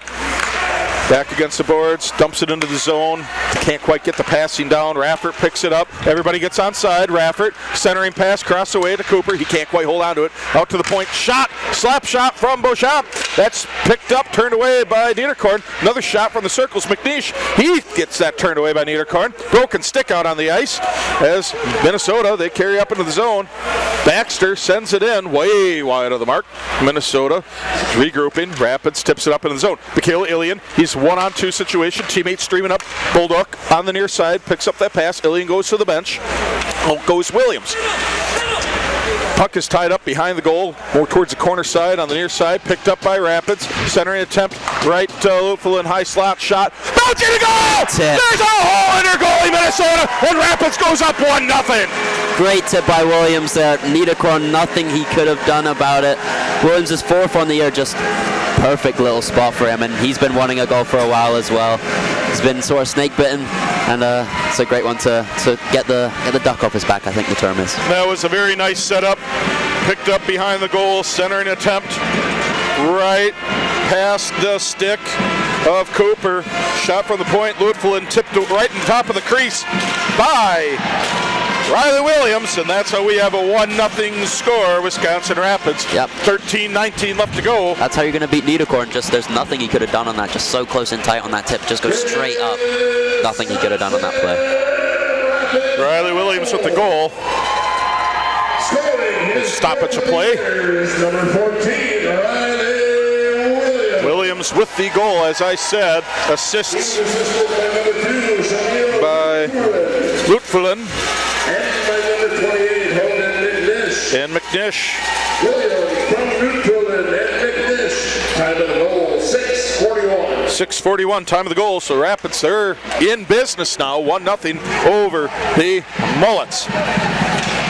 Back against the boards, dumps it into the zone. Can't quite get the passing down. Raffert picks it up. Everybody gets onside. Raffert, centering pass, cross away to Cooper. He can't quite hold on to it. Out to the point, shot, slap shot from Beauchamp. That's picked up, turned away by Niederkorn. Another shot from the circles, McNeish. He gets that turned away by Niederkorn. Broken stick out on the ice as Minnesota, they carry up into the zone. Baxter sends it in, way wide of the mark. Minnesota regrouping. Rapids tips it up into the zone. Mikhail Ilian, he's 1-on-2 situation. Teammate streaming up. Bulldog on the near side, picks up that pass. Ilian goes to the bench. Out goes Williams. Puck is tied up behind the goal, more towards the corner side on the near side, picked up by Rapids. Centering attempt, right to Luffelin, high slot shot. Bounce in the goal! Tip. There's a hole in her goalie, Minnesota, and Rapids goes up 1-0. Great tip by Williams there. Niederkorn, nothing he could have done about it. Williams is 4th on the year, just perfect little spot for him, and he's been wanting a goal for a while as well. He's been sort of snake bitten, and it's a great one to get the duck off his back, I think the term is. That was a very nice setup. Picked up behind the goal, centering attempt, right past the stick of Cooper. Shot from the point, Lutfelin tipped it right in top of the crease by Riley Williams, and that's how we have a 1-0 score, Wisconsin Rapids. Yep. 13-19 left to go. That's how you're going to beat Niederkorn. Just there's nothing he could have done on that. Just so close and tight on that tip. Just go straight up. Nothing he could have done on that play. Riley Williams with the goal. Stoppage of play. Number 14, Riley Williams with the goal, as I said. Assists by Lutfelin and McNish. Williams from Lutfelin and McNish. Time of the goal, 6:41. 6:41, time of the goal. So Rapids, they're in business now. 1-0 over the Mullets.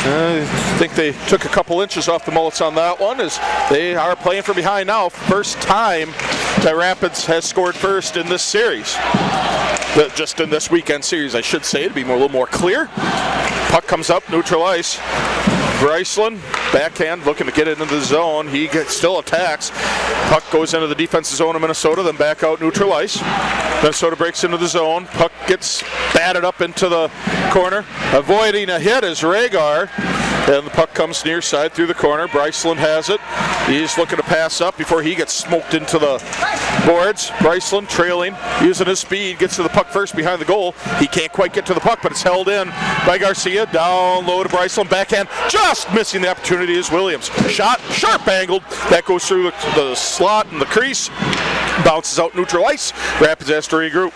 I think they took a couple inches off the Mullets on that one, as they are playing from behind now. First time that Rapids has scored first in this series. Just in this weekend series, I should say, to be a little more clear. Puck comes up, neutral ice. Bryceland, backhand, looking to get it into the zone. He still attacks. Puck goes into the defensive zone of Minnesota, then back out neutral ice. Minnesota breaks into the zone. Puck gets batted up into the corner. Avoiding a hit is Rhaegar. And the puck comes near side through the corner. Bryceland has it. He's looking to pass up before he gets smoked into the boards. Bryceland trailing, using his speed, gets to the puck first behind the goal. He can't quite get to the puck, but it's held in by Garcia. Down low to Bryceland, backhand. Just missing the opportunity is Williams. Shot, sharp angled. That goes through the slot and the crease. Bounces out neutral ice. Rapids has to regroup.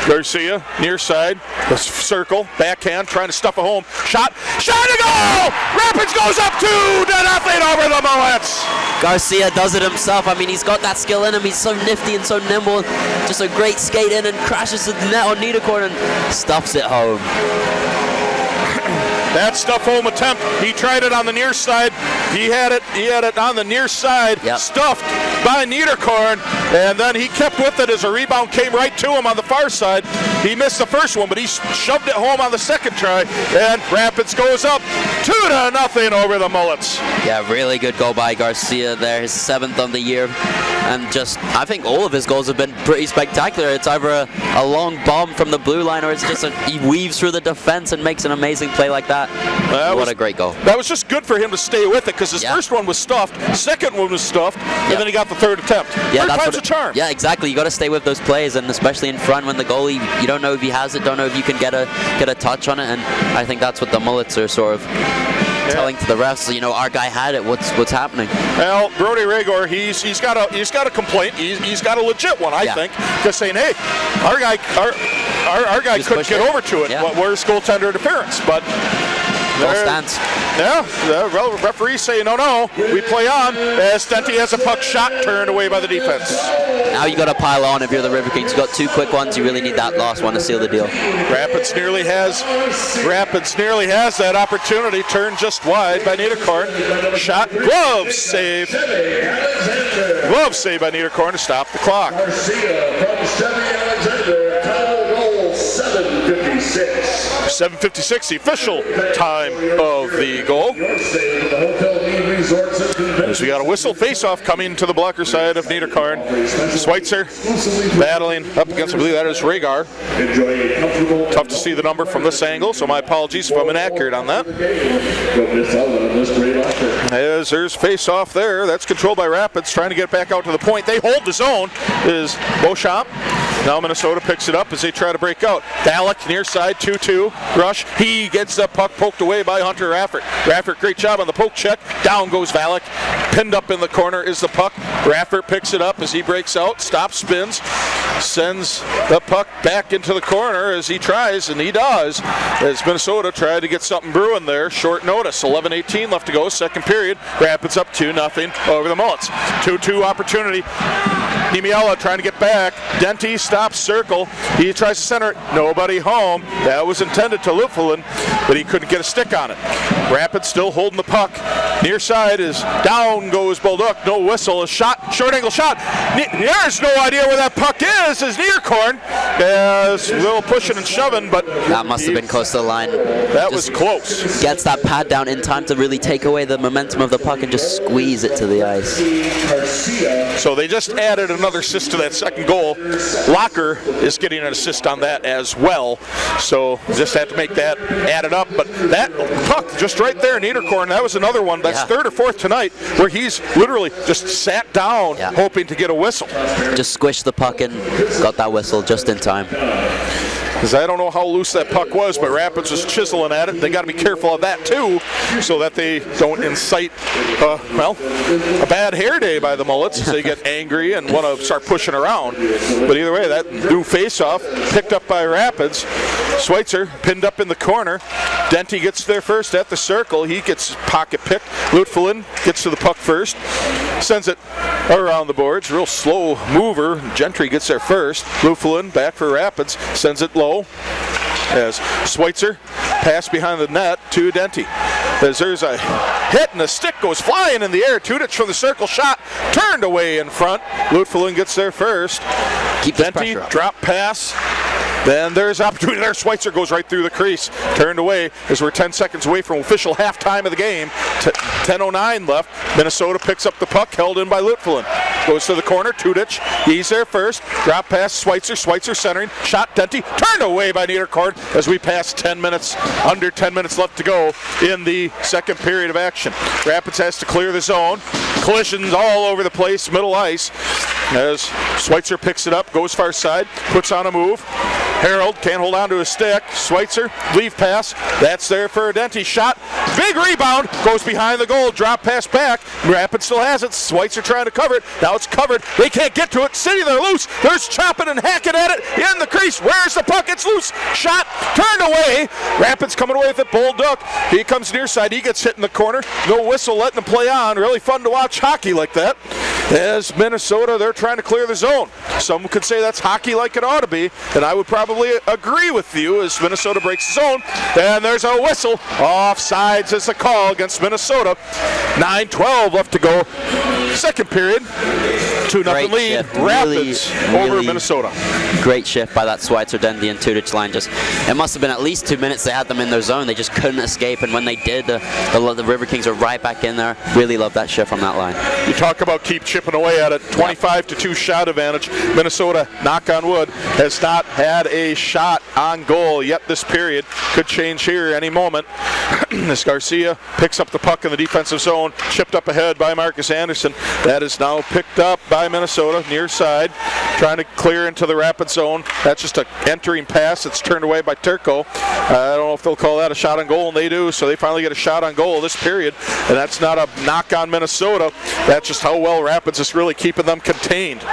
Garcia, near side, the circle, backhand, trying to stuff it home. Shot to goal! Rapids goes up 2-0 over the Mullets. Garcia does it himself. I mean, he's got that skill in him. He's so nifty and so nimble. Just a great skate in and crashes to the net on Niederkorn and stuffs it home. That stuff home attempt, he tried it on the near side. He had it on the near side, yep. Stuffed by Niederkorn, and then he kept with it as a rebound came right to him on the far side. He missed the first one, but he shoved it home on the second try, and Rapids goes up 2-0 over the Mullets. Yeah, really good goal by Garcia there, his 7th on the year. And I think all of his goals have been pretty spectacular. It's either a long bomb from the blue line, or it's just he weaves through the defense and makes an amazing play like that. What a great goal. That was just good for him to stay with it, because his first one was stuffed, second one was stuffed, and then he got the third attempt. Yeah, third time's a charm. Yeah, exactly. You got to stay with those plays, and especially in front when the goalie, you don't know if he has it, don't know if you can get a touch on it, and I think that's what the Mullets are sort of telling to the refs. Our guy had it. What's happening? Well, Brody Rhaegar, he's got a complaint. He's got a legit one, I think, just saying, hey, our guy couldn't get over to it. Yeah. Where's goaltender interference? But Goal stands. Yeah, the referees say no, we play on, as Stenti has a puck shot turned away by the defense. Now you got to pile on if you're the Riverkings. You've got 2 quick ones. You really need that last one to seal the deal. Rapids nearly has that opportunity, turned just wide by Niederkorn. Shot, glove save by Niederkorn to stop the clock. Garcia from Stevie Alexander, total goal 7:56. 7:56, the official time of the goal. As we got a whistle face-off coming to the blocker side of Niederkorn. Schweitzer battling up against, I believe that is Rhaegar. Tough to see the number from this angle, so my apologies if I'm inaccurate on that. As there's face-off there, that's controlled by Rapids, trying to get back out to the point. They hold the zone, is Beauchamp. Now Minnesota picks it up as they try to break out. Ballack near side, 2-2 rush. He gets the puck poked away by Hunter Raffert. Raffert, great job on the poke check. Down goes Ballack. Pinned up in the corner is the puck. Raffert picks it up as he breaks out, stops, spins, sends the puck back into the corner as he tries, and he does, as Minnesota tried to get something brewing there. Short notice, 11:18 left to go, second period. Rapids up 2-0 over the Mullets. 2-2 opportunity. Niemiela trying to get back. Denty stops circle. He tries to center it. Nobody home. That was intended to Luffelin, but he couldn't get a stick on it. Rapids still holding the puck. Near side is down goes Bolduc. No whistle. A shot. Short angle shot. There's no idea where that puck is. Niederkorn. As a little pushing and shoving, but that must have been close to the line. That was close. Gets that pad down in time to really take away the momentum of the puck and just squeeze it to the ice. So they just added another assist to that second goal. Locker is getting an assist on that as well. So just had to make that add it up. But that puck just right there, Niederkorn, that was another one. That's third or fourth tonight where he's literally just sat down hoping to get a whistle. Just squished the puck and got that whistle just in time. Because I don't know how loose that puck was, but Rapids was chiseling at it. They got to be careful of that too, so that they don't incite, a bad hair day by the Mullets as they get angry and want to start pushing around. But either way, that new face-off picked up by Rapids. Schweitzer pinned up in the corner. Denty gets there first at the circle. He gets pocket picked. Lutfelin gets to the puck first. Sends it around the boards. Real slow mover. Gentry gets there first. Lutfelin back for Rapids. Sends it low. As Schweitzer pass behind the net to Denty. As there's a hit and the stick goes flying in the air. Tudich from the circle shot. Turned away in front. Lutfelin gets there first. Keep Denty drop pass. Then there's opportunity there. Schweitzer goes right through the crease. Turned away as we're 10 seconds away from official halftime of the game. 10:09 left. Minnesota picks up the puck, held in by Lutfelin. Goes to the corner. Tudich. He's there first. Drop pass. Schweitzer. Schweitzer centering. Shot Denty. Turned away by Niederkorn as we pass 10 minutes. Under 10 minutes left to go in the second period of action. Rapids has to clear the zone. Collisions all over the place. Middle ice. As Schweitzer picks it up. Goes far side. Puts on a move. Harold can't hold on to his stick. Schweitzer, leave pass. That's there for a Denty shot. Big rebound. Goes behind the goal. Drop pass back. Rapids still has it. Schweitzer trying to cover it. Now it's covered. They can't get to it. City, they're loose. There's chopping and hacking at it. In the crease. Where's the puck? It's loose. Shot. Turned away. Rapids coming away with it. Bolduc. He comes near side. He gets hit in the corner. No whistle letting him play on. Really fun to watch hockey like that. As Minnesota, they're trying to clear the zone. Some could say that's hockey like it ought to be, and I would probably agree with you as Minnesota breaks the zone. And there's a whistle. Offsides is the call against Minnesota. 9:12 left to go. Second period. 2-0 lead. Rapids over Minnesota. Great shift by that Schweitzer, Dendy, and Tudich line. It must have been at least 2 minutes they had them in their zone. They just couldn't escape, and when they did, the Riverkings are right back in there. Really love that shift from that line. You talk about keep chipping away at it. 25-2 shot advantage. Minnesota, knock on wood, has not had a shot on goal yet this period. Could change here any moment. As Garcia picks up the puck in the defensive zone, chipped up ahead by Marcus Anderson. That is now picked up by Minnesota, near side, trying to clear into the Rapid zone. That's just an entering pass. It's turned away by Turco. I don't know if they'll call that a shot on goal, and they do, so they finally get a shot on goal this period, and that's not a knock on Minnesota. That's just how well Rapids is really keeping them contained.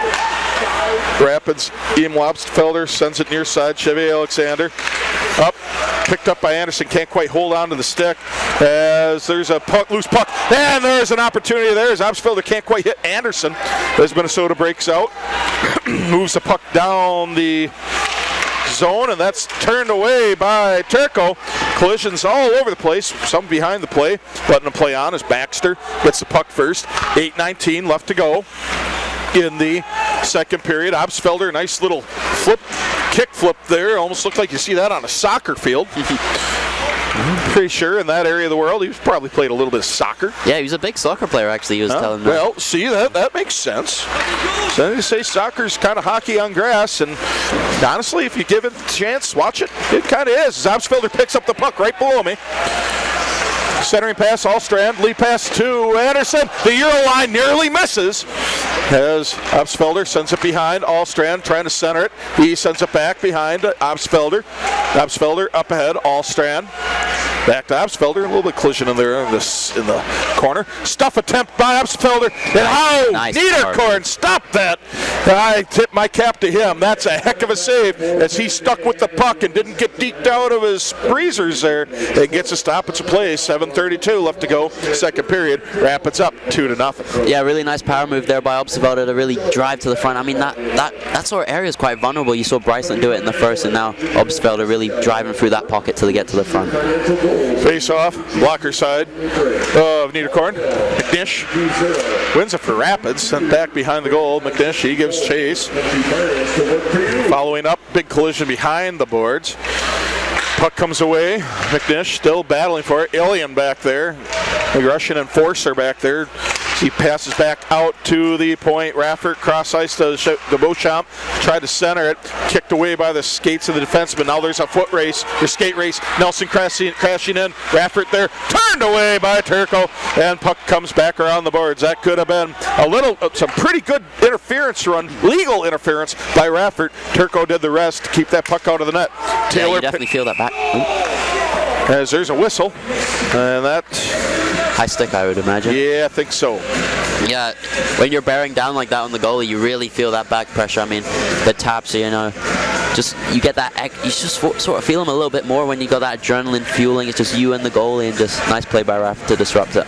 Rapids, Ian Lobstfelder sends it near side. Chevy Alexander up, picked up by Anderson, can't quite hold on to the stick as there's a puck, loose puck, and there's an opportunity there as Lobstfelder can't quite hit Anderson as Minnesota breaks out. Moves the puck down the zone, and that's turned away by Turco. Collisions all over the place, some behind the play. Letting him play on as Baxter gets the puck first. 8:19 left to go. in the second period. Obsfelder, nice little kick flip there. Almost looked like you see that on a soccer field. I'm pretty sure in that area of the world he probably played a little bit of soccer. Yeah, he was a big soccer player, actually, he was telling me. Well, see, that makes sense. So they say soccer's kind of hockey on grass, and honestly, if you give it a chance, watch it. It kind of is. Obsfelder picks up the puck right below me. Centering pass, Allstrand. Lead pass to Anderson. The Euro line nearly misses as Obsfelder sends it behind. Allstrand trying to center it. He sends it back behind Obsfelder. Obsfelder up ahead. Allstrand. Back to Obsfelder. A little bit of collision in there in the corner. Stuff attempt by Obsfelder. And Niederkorn, stop that. I tip my cap to him. That's a heck of a save as he stuck with the puck and didn't get deked out of his breezers there. And gets a stoppage of play. 7:32 left to go. Second period. Rapids up 2-0. Yeah, really nice power move there by Obsfelder to really drive to the front. I mean, that sort of area is quite vulnerable. You saw Bryceland do it in the first, and now Obsfelder really driving through that pocket till they get to the front. Face off, blocker side of Niederkorn. McNish wins it for Rapids, sent back behind the goal. McNish, he gives chase. Following up, big collision behind the boards. Puck comes away. McNish still battling for it. Ilian back there. The Russian enforcer back there. He passes back out to the point. Raffert cross ice to Beauchamp. Tried to center it. Kicked away by the skates of the defenseman. Now there's a foot race. The skate race. Nelson crashing in. Raffert there. Turned away by Turco. And puck comes back around the boards. That could have been some pretty good interference run. Legal interference by Raffert. Turco did the rest to keep that puck out of the net. Taylor, you definitely feel that back. As there's a whistle. And that... high stick, I would imagine. Yeah, I think so. Yeah, when you're bearing down like that on the goalie, you really feel that back pressure. I mean, the taps, you get that, you just sort of feel them a little bit more when you got that adrenaline fueling. It's just you and the goalie, and just nice play by Raff to disrupt it.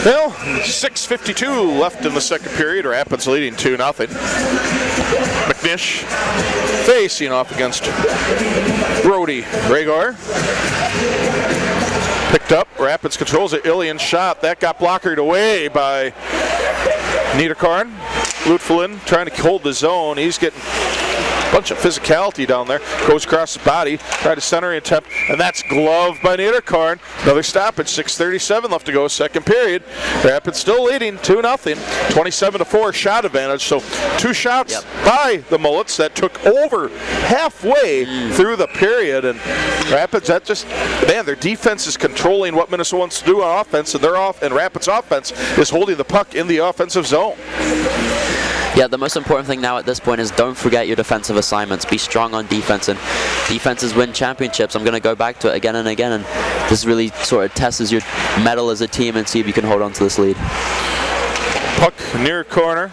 Well, 6:52 left in the second period. Rapids leading 2-0. McNish facing off against Brody Rhaegar. Picked up. Rapids controls it. Ilian shot. That got blockered away by Niederkorn. Lutfelin trying to hold the zone. He's getting a bunch of physicality down there. Goes across his body. Tried to center attempt. And that's gloved by Niederkorn. Another stoppage. 6:37 left to go. Second period. Rapids still leading 2-0. 27-4 shot advantage. So 2 shots by the Mullets that took over halfway through the period. And Rapids, their defense is controlling what Minnesota wants to do on offense. And Rapids offense is holding the puck in the offensive zone. Yeah, the most important thing now at this point is don't forget your defensive assignments. Be strong on defense, and defenses win championships. I'm going to go back to it again and again, and this really sort of tests your mettle as a team and see if you can hold on to this lead. Puck near corner.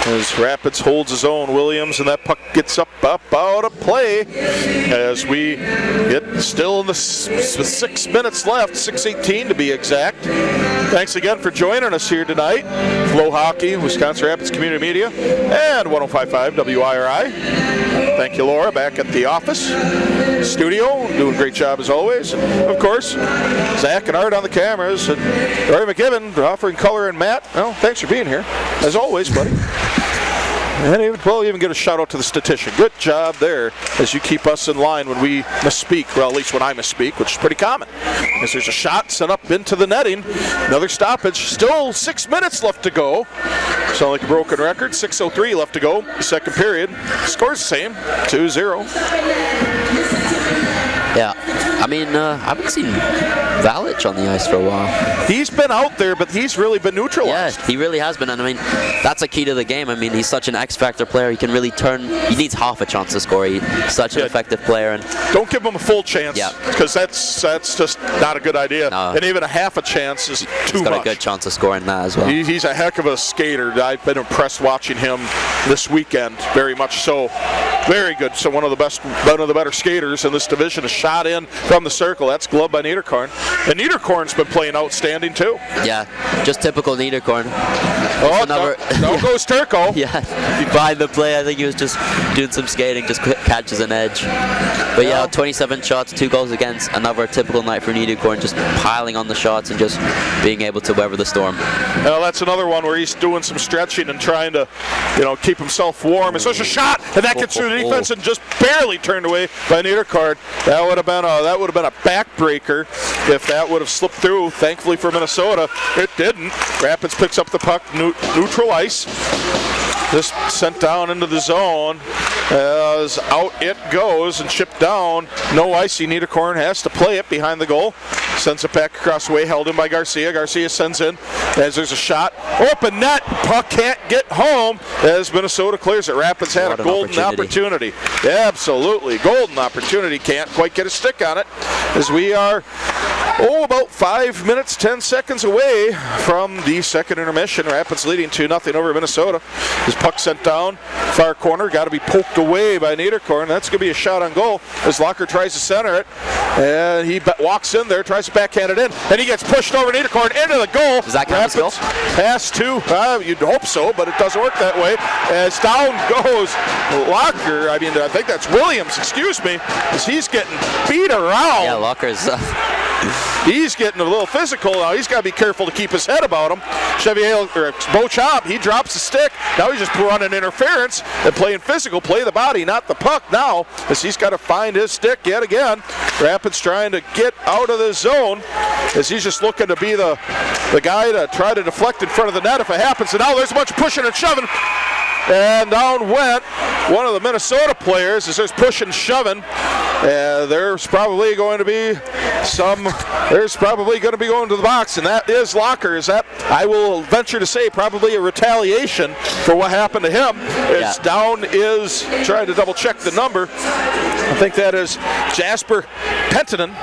As Rapids holds his own, Williams, and that puck gets up out of play as we get still in the 6 minutes left, 6:18 to be exact. Thanks again for joining us here tonight. Flow Hockey, Wisconsin Rapids Community Media, and 105.5 WIRI. Thank you, Laura, back at the office studio, doing a great job as always. And of course, Zach and Art on the cameras, and Rory McGibbon offering color, and Matt. Well, thanks for being here, as always, buddy. And we'll even get a shout out to the statistician. Good job there as you keep us in line when we misspeak. Well, at least when I misspeak, which is pretty common. As there's a shot sent up into the netting. Another stoppage. Still 6 minutes left to go. Sound like a broken record. 6:03 left to go. Second period. Score's the same. 2-0. Yeah, I mean, I haven't seen Valich on the ice for a while. He's been out there, but he's really been neutralized. Yeah, he really has been, and I mean, that's a key to the game. I mean, he's such an X-factor player. He can really he needs half a chance to score. He's such an effective player. And don't give him a full chance, because that's just not a good idea. No. And even a half a chance is too much. He's got a good chance of scoring that as well. He's a heck of a skater. I've been impressed watching him this weekend, very much so. Very good. So one of the better skaters in this division. A shot in from the circle. That's gloved by Niederkorn. And Niederkorn's been playing outstanding too. Yeah, just typical Niederkorn. Oh, Another, down goes Turco. Yeah, behind the play, I think he was just doing some skating, just catches an edge. But yeah, 27 shots, 2 goals against. Another typical night for Niederkorn, just piling on the shots and just being able to weather the storm. Well, that's another one where he's doing some stretching and trying to, keep himself warm. And so there's a shot, and that gets through the defense and just barely turned away by Niederkorn. That would have been a backbreaker if that would have slipped through. Thankfully for Minnesota, it didn't. Rapids picks up the puck, neutral ice. Just sent down into the zone. As out it goes and chipped down. No icy. Niederkorn has to play it behind the goal. Sends it back across the way, held in by Garcia. Garcia sends in as there's a shot. Open net. Puck can't get home as Minnesota clears it. Rapids had a golden opportunity. Yeah, absolutely. Golden opportunity. Can't quite get a stick on it as we are about 5 minutes, 10 seconds away from the second intermission. Rapids leading 2-0 over Minnesota. His puck sent down, far corner, got to be poked away by Niederkorn. That's going to be a shot on goal as Locker tries to center it. And he walks in there, tries to backhand it in, and he gets pushed over Niederkorn into the goal. Does that count as goal? Pass to, you'd hope so, but it doesn't work that way. As down goes Locker, I think that's Williams, excuse me, as he's getting beat around. Yeah, Locker's... He's getting a little physical now. He's got to be careful to keep his head about him. Beauchamp, he drops the stick. Now he's just running interference and playing physical. Play the body, not the puck now, as he's got to find his stick yet again. Rapids trying to get out of the zone as he's just looking to be the guy to try to deflect in front of the net if it happens. And now there's a bunch of pushing and shoving. And down went one of the Minnesota players as there's pushing and shoving. There's probably going to be going to the box, and that is Locker. Is that, I will venture to say, probably a retaliation for what happened to him. As down is trying to double check the number. I think that is Jasper Penttinen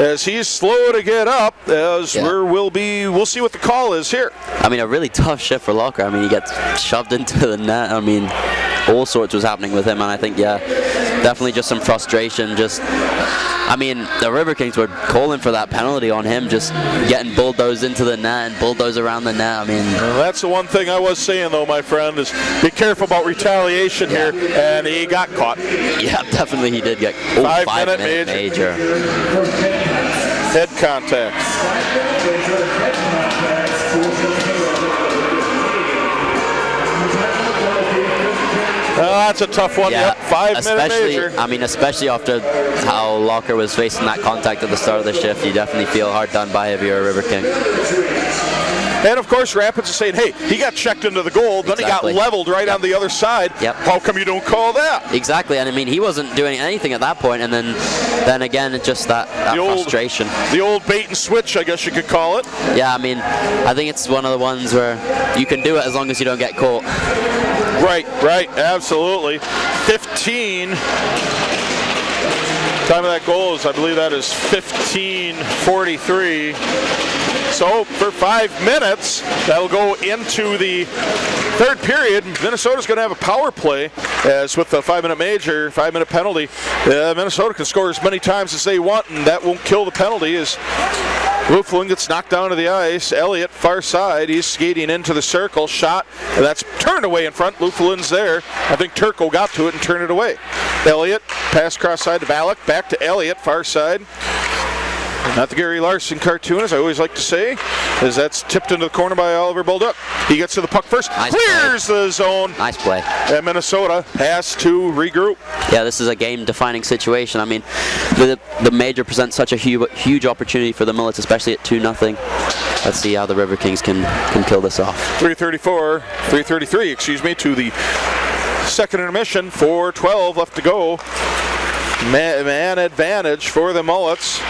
as he's slow to get up as we'll see what the call is here. A really tough shift for Locker. He gets shoved into the net. All sorts was happening with him, and I think, definitely just some frustration. The Riverkings were calling for that penalty on him, just getting bulldozed into the net and bulldozed around the net. Well, that's the one thing I was saying, though, my friend, is be careful about retaliation here, and he got caught. Yeah, definitely he did get 5-minute major. Head contact. That's a tough one. Yeah, 5-minute major. Especially after how Locker was facing that contact at the start of the shift, you definitely feel hard done by if you're a River King. And of course, Rapids is saying, hey, he got checked into the goal, then he got leveled right on the other side. Yep. How come you don't call that? Exactly, and he wasn't doing anything at that point, and then again, it's just that frustration. The old bait and switch, I guess you could call it. Yeah, I think it's one of the ones where you can do it as long as you don't get caught. Right, absolutely. 15. Time of that goal is, I believe that is 15:43. So for 5 minutes, that'll go into the third period. Minnesota's going to have a power play, as with the 5-minute penalty. Minnesota can score as many times as they want, and that won't kill the penalty. As Luflin gets knocked down to the ice. Elliott, far side, he's skating into the circle. Shot, and that's turned away in front. Luflin's there. I think Turco got to it and turned it away. Elliott, pass cross side to Valak, back to Elliott, far side. Not the Gary Larson cartoon, as I always like to say, as that's tipped into the corner by Oliver Bolduc. He gets to the puck first, clears the zone. Nice play. And Minnesota has to regroup. Yeah, this is a game-defining situation. The major presents such a huge opportunity for the Mullets, especially at 2-0. Let's see how the Riverkings can kill this off. 3:33, to the second intermission. 4:12 left to go. Man advantage for the Mullets.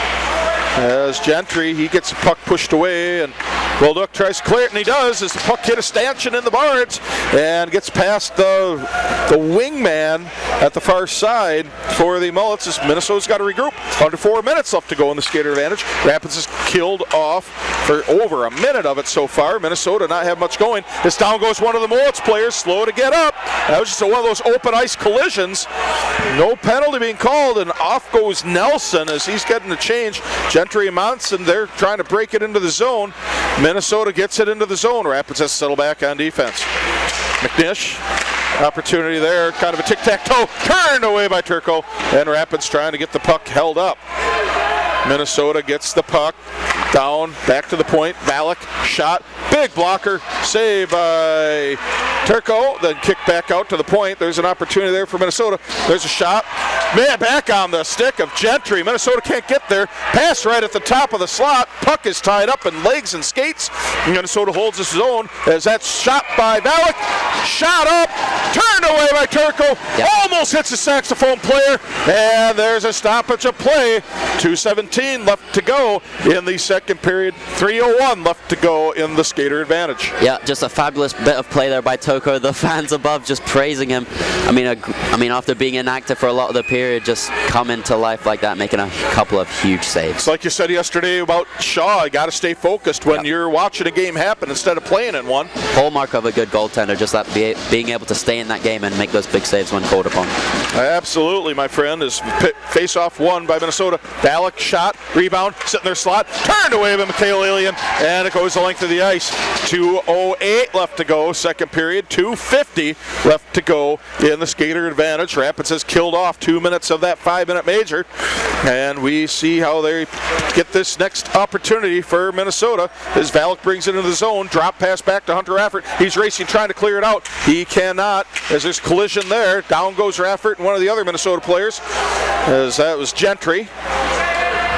As Gentry, he gets the puck pushed away, and Bolduc tries to clear it, and he does, as the puck hit a stanchion in the boards and gets past the wingman at the far side for the Mullets, as Minnesota's got to regroup. Under 4 minutes left to go in the skater advantage. Rapids has killed off for over a minute of it so far. Minnesota not have much going. As down goes one of the Mullets players, slow to get up, That was just one of those open ice collisions. No penalty being called, and off goes Nelson as he's getting the change. Gentry and Monson, they're trying to break it into the zone. Minnesota gets it into the zone. Rapids has to settle back on defense. McNish, opportunity there, kind of a tic-tac-toe, turned away by Turco, and Rapids trying to get the puck held up. Minnesota gets the puck down, back to the point. Valak, shot, big blocker, save by Turco, then kick back out to the point. There's an opportunity there for Minnesota. There's a shot. Man, back on the stick of Gentry. Minnesota can't get there. Pass right at the top of the slot. Puck is tied up in legs and skates. Minnesota holds his zone as that's shot by Valak. Shot up, turned away by Turco. Yep. Almost hits a saxophone player. And there's a stoppage of play. 2:17 left to go in the second period. 3:01 left to go in the skater advantage. Yeah, just a fabulous bit of play there by Toko. The fans above just praising him. I mean, after being inactive for a lot of the period, just coming to life like that, making a couple of huge saves. It's like you said yesterday about Shaw. You got to stay focused when you're watching a game happen instead of playing in one. Hallmark of a good goaltender, just that being able to stay in that game and make those big saves when called upon. Absolutely, my friend. Is face-off won by Minnesota. Valak shot, rebound, sit in their slot, turned away by Mikhail Alien, and it goes the length of the ice. 2:08 left to go, second period. 2:50 left to go in the skater advantage. Rapids has killed off 2 minutes of that 5-minute major, and we see how they get this next opportunity for Minnesota as Valak brings it into the zone. Drop pass back to Hunter Raffert. He's racing, trying to clear it out. He cannot, as there's collision there. Down goes Raffert and one of the other Minnesota players, as that was Gentry.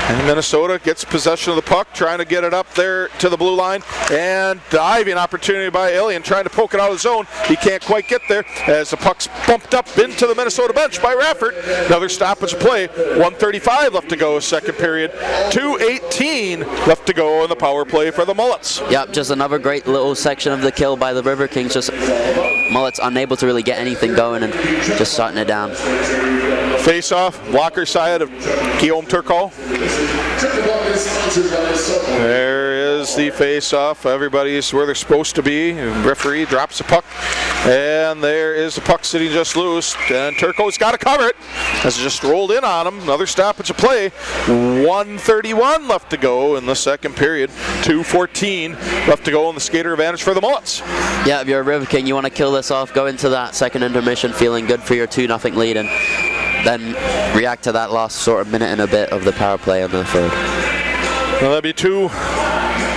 And Minnesota gets possession of the puck, trying to get it up there to the blue line, and diving opportunity by Alien, trying to poke it out of the zone. He can't quite get there as the puck's bumped up into the Minnesota bench by Raffert. Another stoppage of play. 1:35 left to go, second period. 2:18 left to go in the power play for the Mullets. Yep, just another great little section of the kill by the Riverkings. Just Mullets unable to really get anything going and just shutting it down. Face-off, blocker side of Guillaume Turcot. There is the face-off. Everybody's where they're supposed to be. Referee drops the puck, and there is the puck sitting just loose. And Turcot's got to cover it as it just rolled in on him. Another stoppage of play. 1:31 left to go in the second period. 2:14 left to go in the skater advantage for the Mullets. Yeah, if you're a River King, you want to kill this off, go into that second intermission feeling good for your 2-0 lead, and then react to that last sort of minute and a bit of the power play on the third. Well, that'd be 2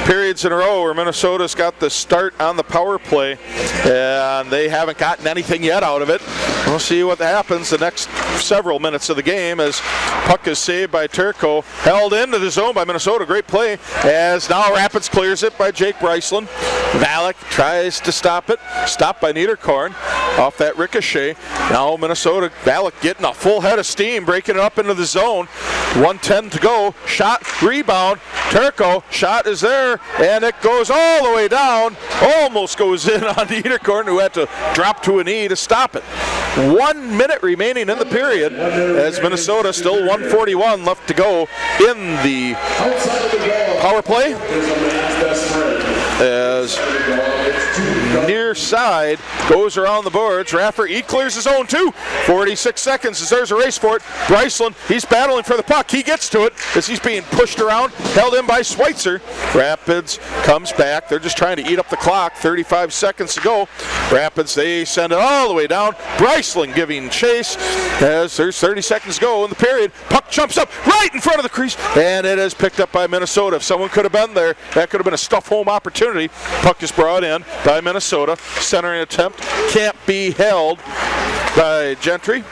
periods in a row where Minnesota's got the start on the power play, and they haven't gotten anything yet out of it. We'll see what happens the next several minutes of the game as puck is saved by Turco, held into the zone by Minnesota. Great play as now Rapids clears it by Jake Bryceland. Valak tries to stop it, stopped by Niederkorn off that ricochet. Now Minnesota, Valak getting a full head of steam, breaking it up into the zone. 1:10 to go, shot, rebound, Turco, shot is there, and it goes all the way down, almost goes in on Niederkorn, who had to drop to a knee to stop it. 1 minute remaining in the period as Minnesota still 1:41 left to go in the power play. As near side goes around the boards. Raffert, he clears his own too. 46 seconds as there's a race for it. Bryceland, he's battling for the puck. He gets to it as he's being pushed around, held in by Schweitzer. Rapids comes back. They're just trying to eat up the clock. 35 seconds to go. Rapids, they send it all the way down. Bryceland giving chase as there's 30 seconds to go in the period. Puck jumps up right in front of the crease, and it is picked up by Minnesota. If someone could have been there, that could have been a stuff home opportunity. Puck is brought in by Minnesota. Centering attempt can't be held by Gentry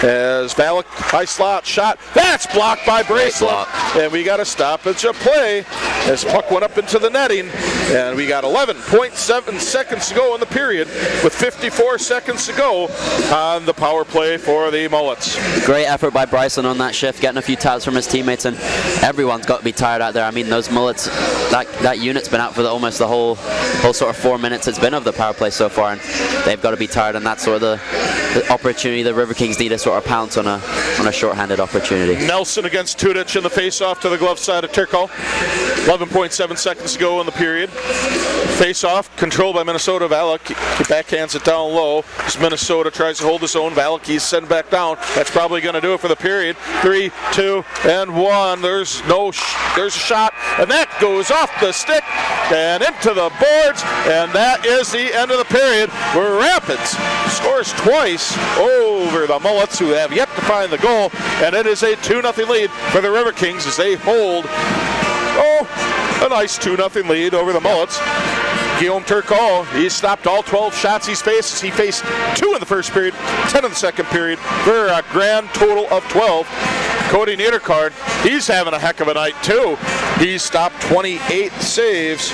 as Valak high slot shot. That's blocked by Bracelet. And we got a stoppage of play as puck went up into the netting. And we got 11.7 seconds to go in the period with 54 seconds to go on the power play for the Mullets. Great effort by Bryson on that shift, getting a few taps from his teammates, and everyone's got to be tired out there. I mean, those Mullets, that unit's been out for almost the whole sort of 4 minutes it's been of the power play so far, and they've got to be tired, and that's sort of the opportunity the River Kings need to sort of pounce on a short-handed opportunity. Nelson against Tudic in the face-off to the glove side of Turco. 11.7 seconds to go in the period. Face-off, controlled by Minnesota. Valak, he backhands it down low. As Minnesota tries to hold his own, Valak, he's sent back down. That's probably going to do it for the period. 3, 2, and 1. There's a shot, and that goes off the stick and into the boards, and that is the end of the period, where Rapids scores twice over the Mullets, who have yet to find the goal, and it is a 2-0 lead for the Riverkings as they hold a nice 2-0 lead over the Mullets. Guillaume Turcot, he stopped all 12 shots he's faced. He faced 2 in the first period, 10 in the second period, for a grand total of 12. Cody Niederkard, he's having a heck of a night too. He's stopped 28 saves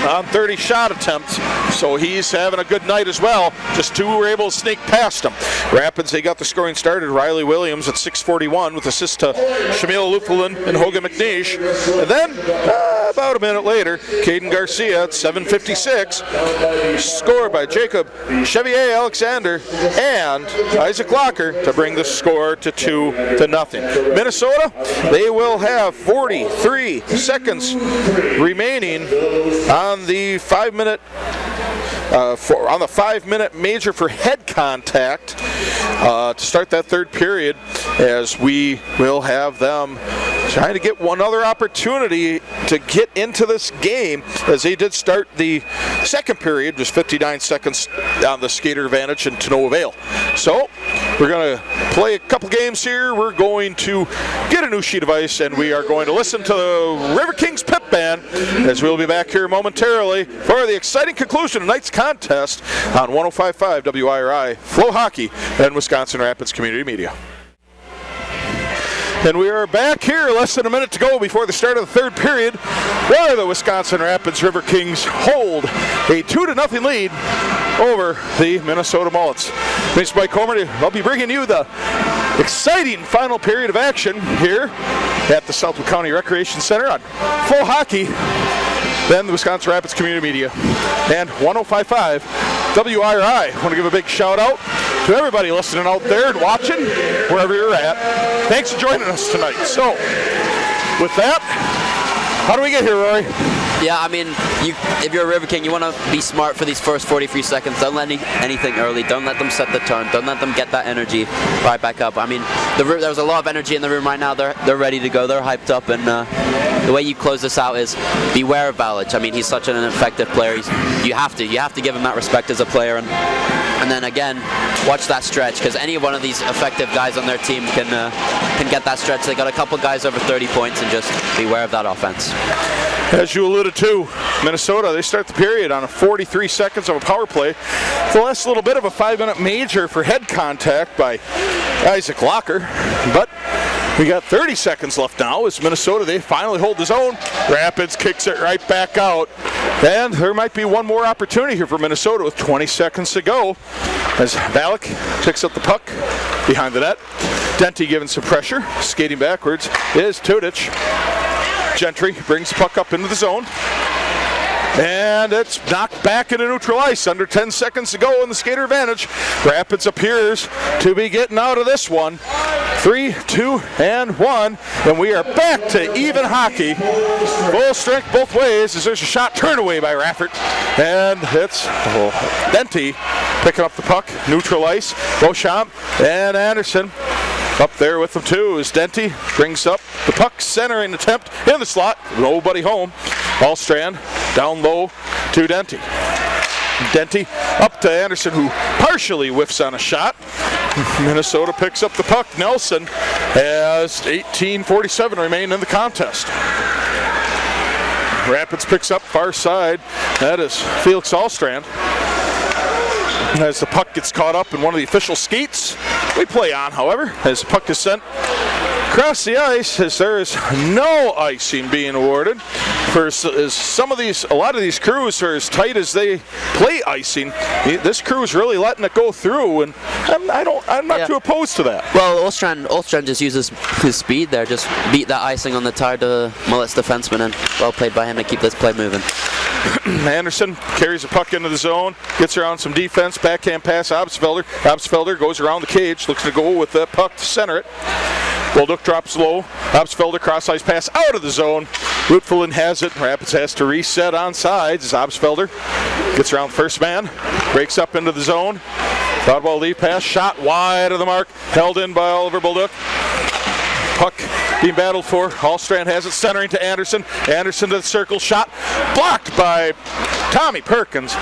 on 30 shot attempts, so he's having a good night as well. Just 2 were able to sneak past him. Rapids, they got the scoring started. Riley Williams at 6:41 with assist to Shamil Lupulin and Hogan McNeish. And then, about a minute later, Caden Garcia at 7:56, scored by Jacob Chevier Alexander and Isaac Locker to bring the score to 2-0. Minnesota, they will have 43 seconds remaining on the 5-minute on the 5-minute major for head contact to start that third period, as we will have them trying to get one other opportunity to get into this game, as they did start the second period, just 59 seconds on the skater advantage and to no avail. So we're going to play a couple games here. We're going to get a new sheet of ice, and we are going to listen to the Riverkings pit band, as we'll be back here momentarily for the exciting conclusion of tonight's contest on 105.5 WIRI, Flow Hockey, and Wisconsin Rapids Community Media. And we are back here, less than a minute to go before the start of the third period, where the Wisconsin Rapids Riverkings hold a 2-0 lead over the Minnesota Mullets. Thanks, Mike Homer. I'll be bringing you the exciting final period of action here at the Southwood County Recreation Center on Flow Hockey, then the Wisconsin Rapids Community Media, and 105.5 WIRI. I want to give a big shout out to everybody listening out there and watching, wherever you're at. Thanks for joining us tonight. So, with that, how do we get here, Rory? Yeah, I mean, if you're a River King, you want to be smart for these first 43 seconds. Don't let anything early. Don't let them set the tone. Don't let them get that energy right back up. I mean, there's a lot of energy in the room right now. They're ready to go. They're hyped up, and the way you close this out is beware of Balic. I mean, he's such an effective player. You have to give him that respect as a player, and then again, watch that stretch, because any one of these effective guys on their team can get that stretch. They got a couple guys over 30 points, and just beware of that offense. As you alluded to, Minnesota, they start the period on a 43 seconds of a power play. The last little bit of a 5-minute major for head contact by Isaac Locker, but we got 30 seconds left now as Minnesota, they finally hold his own. Rapids kicks it right back out. And there might be one more opportunity here for Minnesota with 20 seconds to go, as Valak picks up the puck behind the net. Denty giving some pressure, skating backwards is Tudich. Gentry brings the puck up into the zone, and it's knocked back into neutral ice. Under 10 seconds to go in the skater advantage. Rapids appears to be getting out of this one. 3, 2, and 1, and we are back to even hockey. Full strength both ways, as there's a shot turned away by Raffert, and it's Denty picking up the puck, neutral ice. Beauchamp and Anderson up there with them too, as Denty brings up the puck, centering attempt in the slot, nobody home. Allstrand down low to Denty. Denty up to Anderson, who partially whiffs on a shot. Minnesota picks up the puck. Nelson has 18:47 remain in the contest. Rapids picks up far side. That is Felix Allstrand. As the puck gets caught up in one of the official skates, we play on, however, as the puck is sent across the ice, as there is no icing being awarded. For a lot of these crews are as tight as they play icing. This crew is really letting it go through, and I'm not too opposed to that. Well, Allstrand just uses his speed there, just beat that icing on the tired Mullets defenseman, and well played by him to keep this play moving. Anderson carries the puck into the zone, gets around some defense, backhand pass, Obsfelder. Obsfelder goes around the cage, looks to go with that puck to center it. Bolduc drops low, Obsfelder cross-ice pass out of the zone, Rootfulin has it. Rapids has to reset on sides. Obsfelder gets around the first man, breaks up into the zone. Thought ball lead pass, shot wide of the mark, held in by Oliver Bolduc. Puck being battled for. Hallstrand has it, centering to Anderson. Anderson to the circle, shot blocked by Tommy Perkins.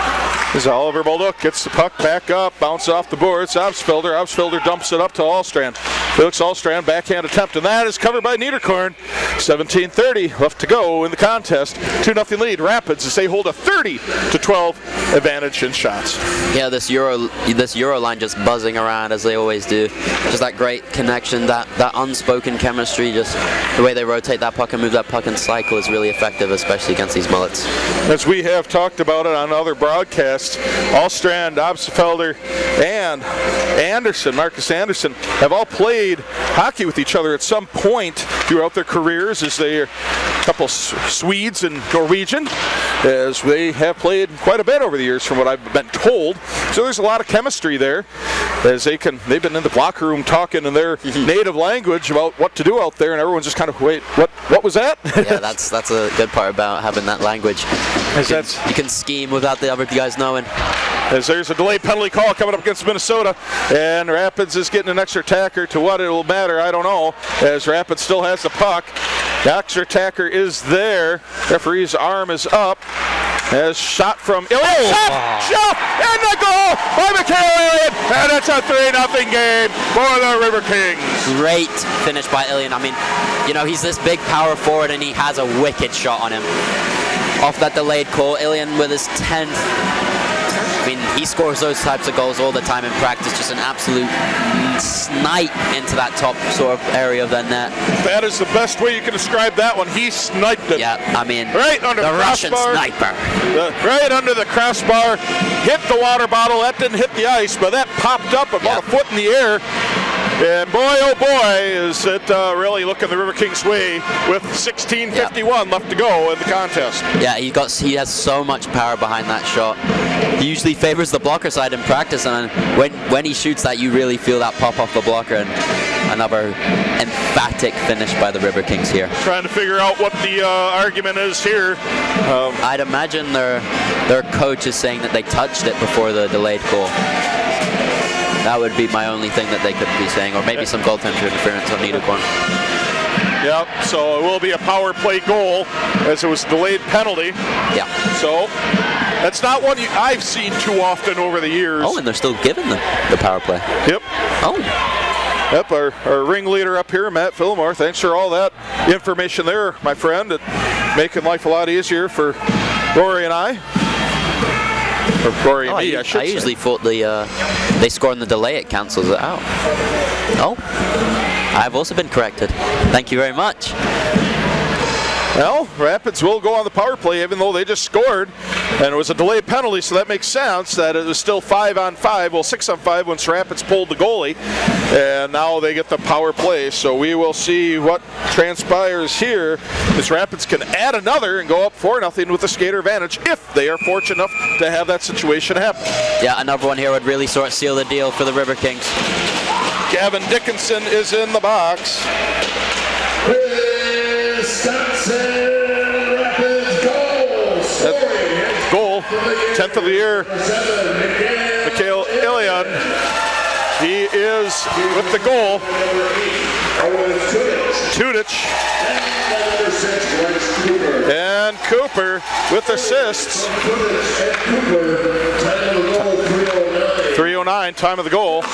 As Oliver Bolduc gets the puck back up, bounce off the boards. Obsfelder. Obsfelder dumps it up to Hallstrand. Felix Hallstrand, backhand attempt, and that is covered by Niederkorn. 17:30 left to go in the contest. 2-0 lead. Rapids as they hold a 30-12 advantage in shots. Yeah, this Euro line just buzzing around as they always do. Just that great connection, that unspoken chemistry, just the way they rotate that puck and move that puck and cycle is really effective, especially against these Mullets. As we have talked about it on other broadcasts, Hallstrand, Obsfelder, and Anderson, Marcus Anderson, have all played hockey with each other at some point throughout their careers, as they are a couple Swedes and Norwegian, as they have played quite a bit over the years from what I've been told. So there's a lot of chemistry there, as they've been in the locker room talking in their native language about what to do out there, and everyone's just kind of, wait, what was that? Yeah, that's a good part about having that language. You can scheme without the other guys knowing. As there's a delayed penalty call coming up against Minnesota, and Rapids is getting an extra attacker. To what it'll matter, I don't know, as Rapids still has the puck. The extra attacker is there. Referee's arm is up. As shot from Ilian. Shot! And the goal by Mikhail Ilian! And it's a 3-0 game for the Riverkings. Great finish by Ilian. I mean, you know, he's this big power forward and he has a wicked shot on him. Off that delayed call, Ilian with his 10th. I mean, he scores those types of goals all the time in practice. Just an absolute snipe into that top sort of area of the net. That is the best way you can describe that one. He sniped it. Yeah, I mean, right under the Russian crossbar, sniper. Right under the crossbar, hit the water bottle. That didn't hit the ice, but that popped up about a foot in the air. And boy, oh boy, is it really looking the Riverkings' way with 16:51 left to go in the contest. Yeah, he has so much power behind that shot. He usually favors the blocker side in practice, and when he shoots that, you really feel that pop off the blocker. And another emphatic finish by the Riverkings here. Trying to figure out what the argument is here. I'd imagine their coach is saying that they touched it before the delayed call. That would be my only thing that they could be saying, or maybe some goaltender interference on Niederkorn. Yep, so it will be a power play goal, as it was a delayed penalty. Yeah. So that's not one I've seen too often over the years. Oh, and they're still giving the power play. Yep. Oh. Yep, our ringleader up here, Matt Fillmore. Thanks for all that information there, my friend. Making life a lot easier for Rory and I. Or Rory and me, I should say. I usually thought they score in the delay, it cancels it out. Oh, I've also been corrected. Thank you very much. Well, Rapids will go on the power play even though they just scored, and it was a delayed penalty, so that makes sense that it was still 5-on-5, well 6-on-5 once Rapids pulled the goalie, and now they get the power play. So we will see what transpires here, as Rapids can add another and go up 4-0 with the skater advantage if they are fortunate enough to have that situation happen. Yeah, another one here would really sort of seal the deal for the Riverkings. Gavin Dickinson is in the box. Wisconsin Rapids Goal, 10th of the year, Mikhail Ilian. He is with the goal. Tudich and Cooper with assists. 3:09, time of the goal.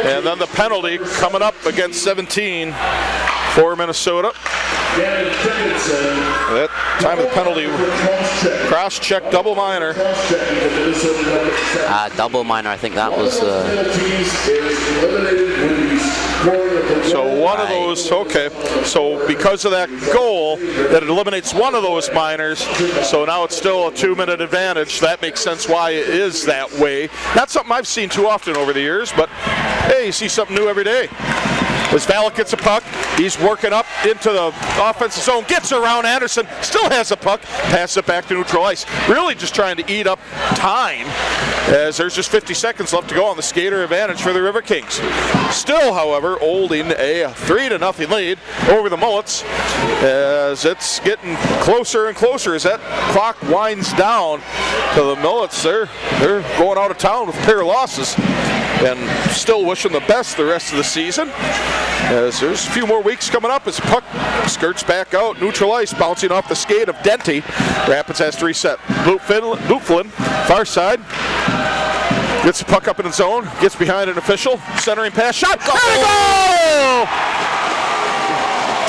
And then the penalty coming up against 17 for Minnesota. That time of the penalty, cross-check, double minor. Double minor, I think that was... So one of those, okay. So because of that goal, that it eliminates one of those minors, so now it's still a 2-minute advantage. That makes sense why it is that way. Not something I've seen too often over the years, but hey, you see something new every day. As Valak gets a puck, he's working up into the offensive zone, gets around Anderson, still has a puck, passes it back to neutral ice. Really just trying to eat up time as there's just 50 seconds left to go on the skater advantage for the Riverkings. Still, however, holding a 3-0 lead over the Mullets as it's getting closer and closer as that clock winds down to the Mullets. They're going out of town with a pair of losses and still wishing the best the rest of the season. As there's a few more weeks coming up as the puck skirts back out, neutral ice, bouncing off the skate of Denty. Rapids has to reset. Bootflin, far side, gets the puck up in the zone, gets behind an official, centering pass, shot, goal!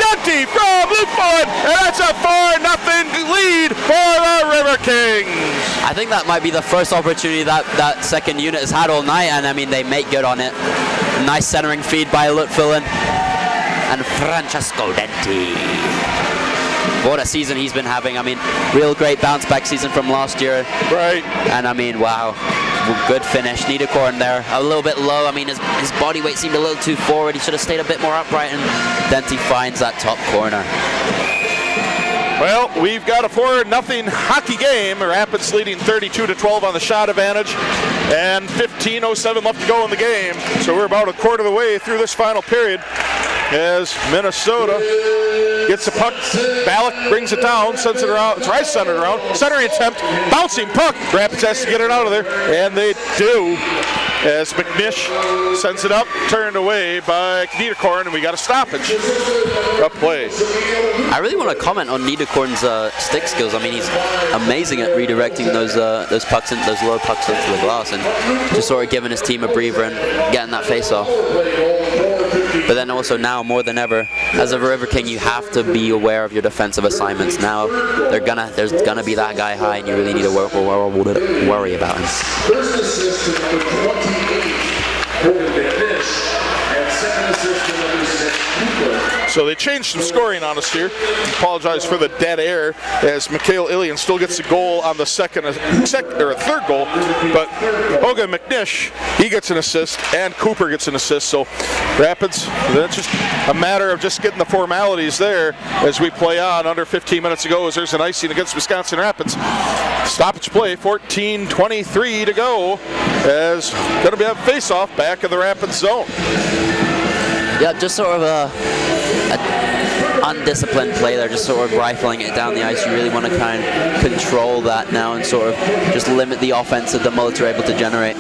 Denty from Bootflin, and that's a 4-0 lead for the Riverkings. I think that might be the first opportunity that second unit has had all night, and I mean, they make good on it. Nice centering feed by Lutfilin and Francesco Denty. What a season he's been having. I mean, real great bounce back season from last year. Right. And I mean, wow, good finish. Niederkorn there, a little bit low. I mean, his body weight seemed a little too forward. He should have stayed a bit more upright, and Denty finds that top corner. Well, we've got a 4-0 hockey game. Rapids leading 32-12 on the shot advantage, and 15:07 left to go in the game. So we're about a quarter of the way through this final period as Minnesota gets the puck. Valak brings it down, sends it around. It's right centered around. Centering attempt, bouncing puck. Rapids has to get it out of there, and they do. As McNish sends it up, turned away by Niederkorn, and we got a stoppage. Up play. I really want to comment on Niederkorn's stick skills. I mean, he's amazing at redirecting those pucks, those low pucks into the glass, and just sort of giving his team a breather and getting that face off. But then also now more than ever, as a Riverking, you have to be aware of your defensive assignments. Now there's gonna be that guy high, and you really need to worry about him. First assist to number 28, Holden McNish, and second assist to number 6, Cooper. So they changed some scoring on us here. Apologize for the dead air as Mikhail Ilian still gets a goal on the third goal, but Hogan McNish, he gets an assist and Cooper gets an assist. So Rapids, that's just a matter of just getting the formalities there as we play on. Under 15 minutes ago as there's an icing against Wisconsin Rapids. Stoppage play, 14:23 to go as going to be a face-off back in the Rapids zone. Yeah, just sort of a undisciplined play there, just sort of rifling it down the ice. You really want to kind of control that now and sort of just limit the offense that the Mullets are able to generate.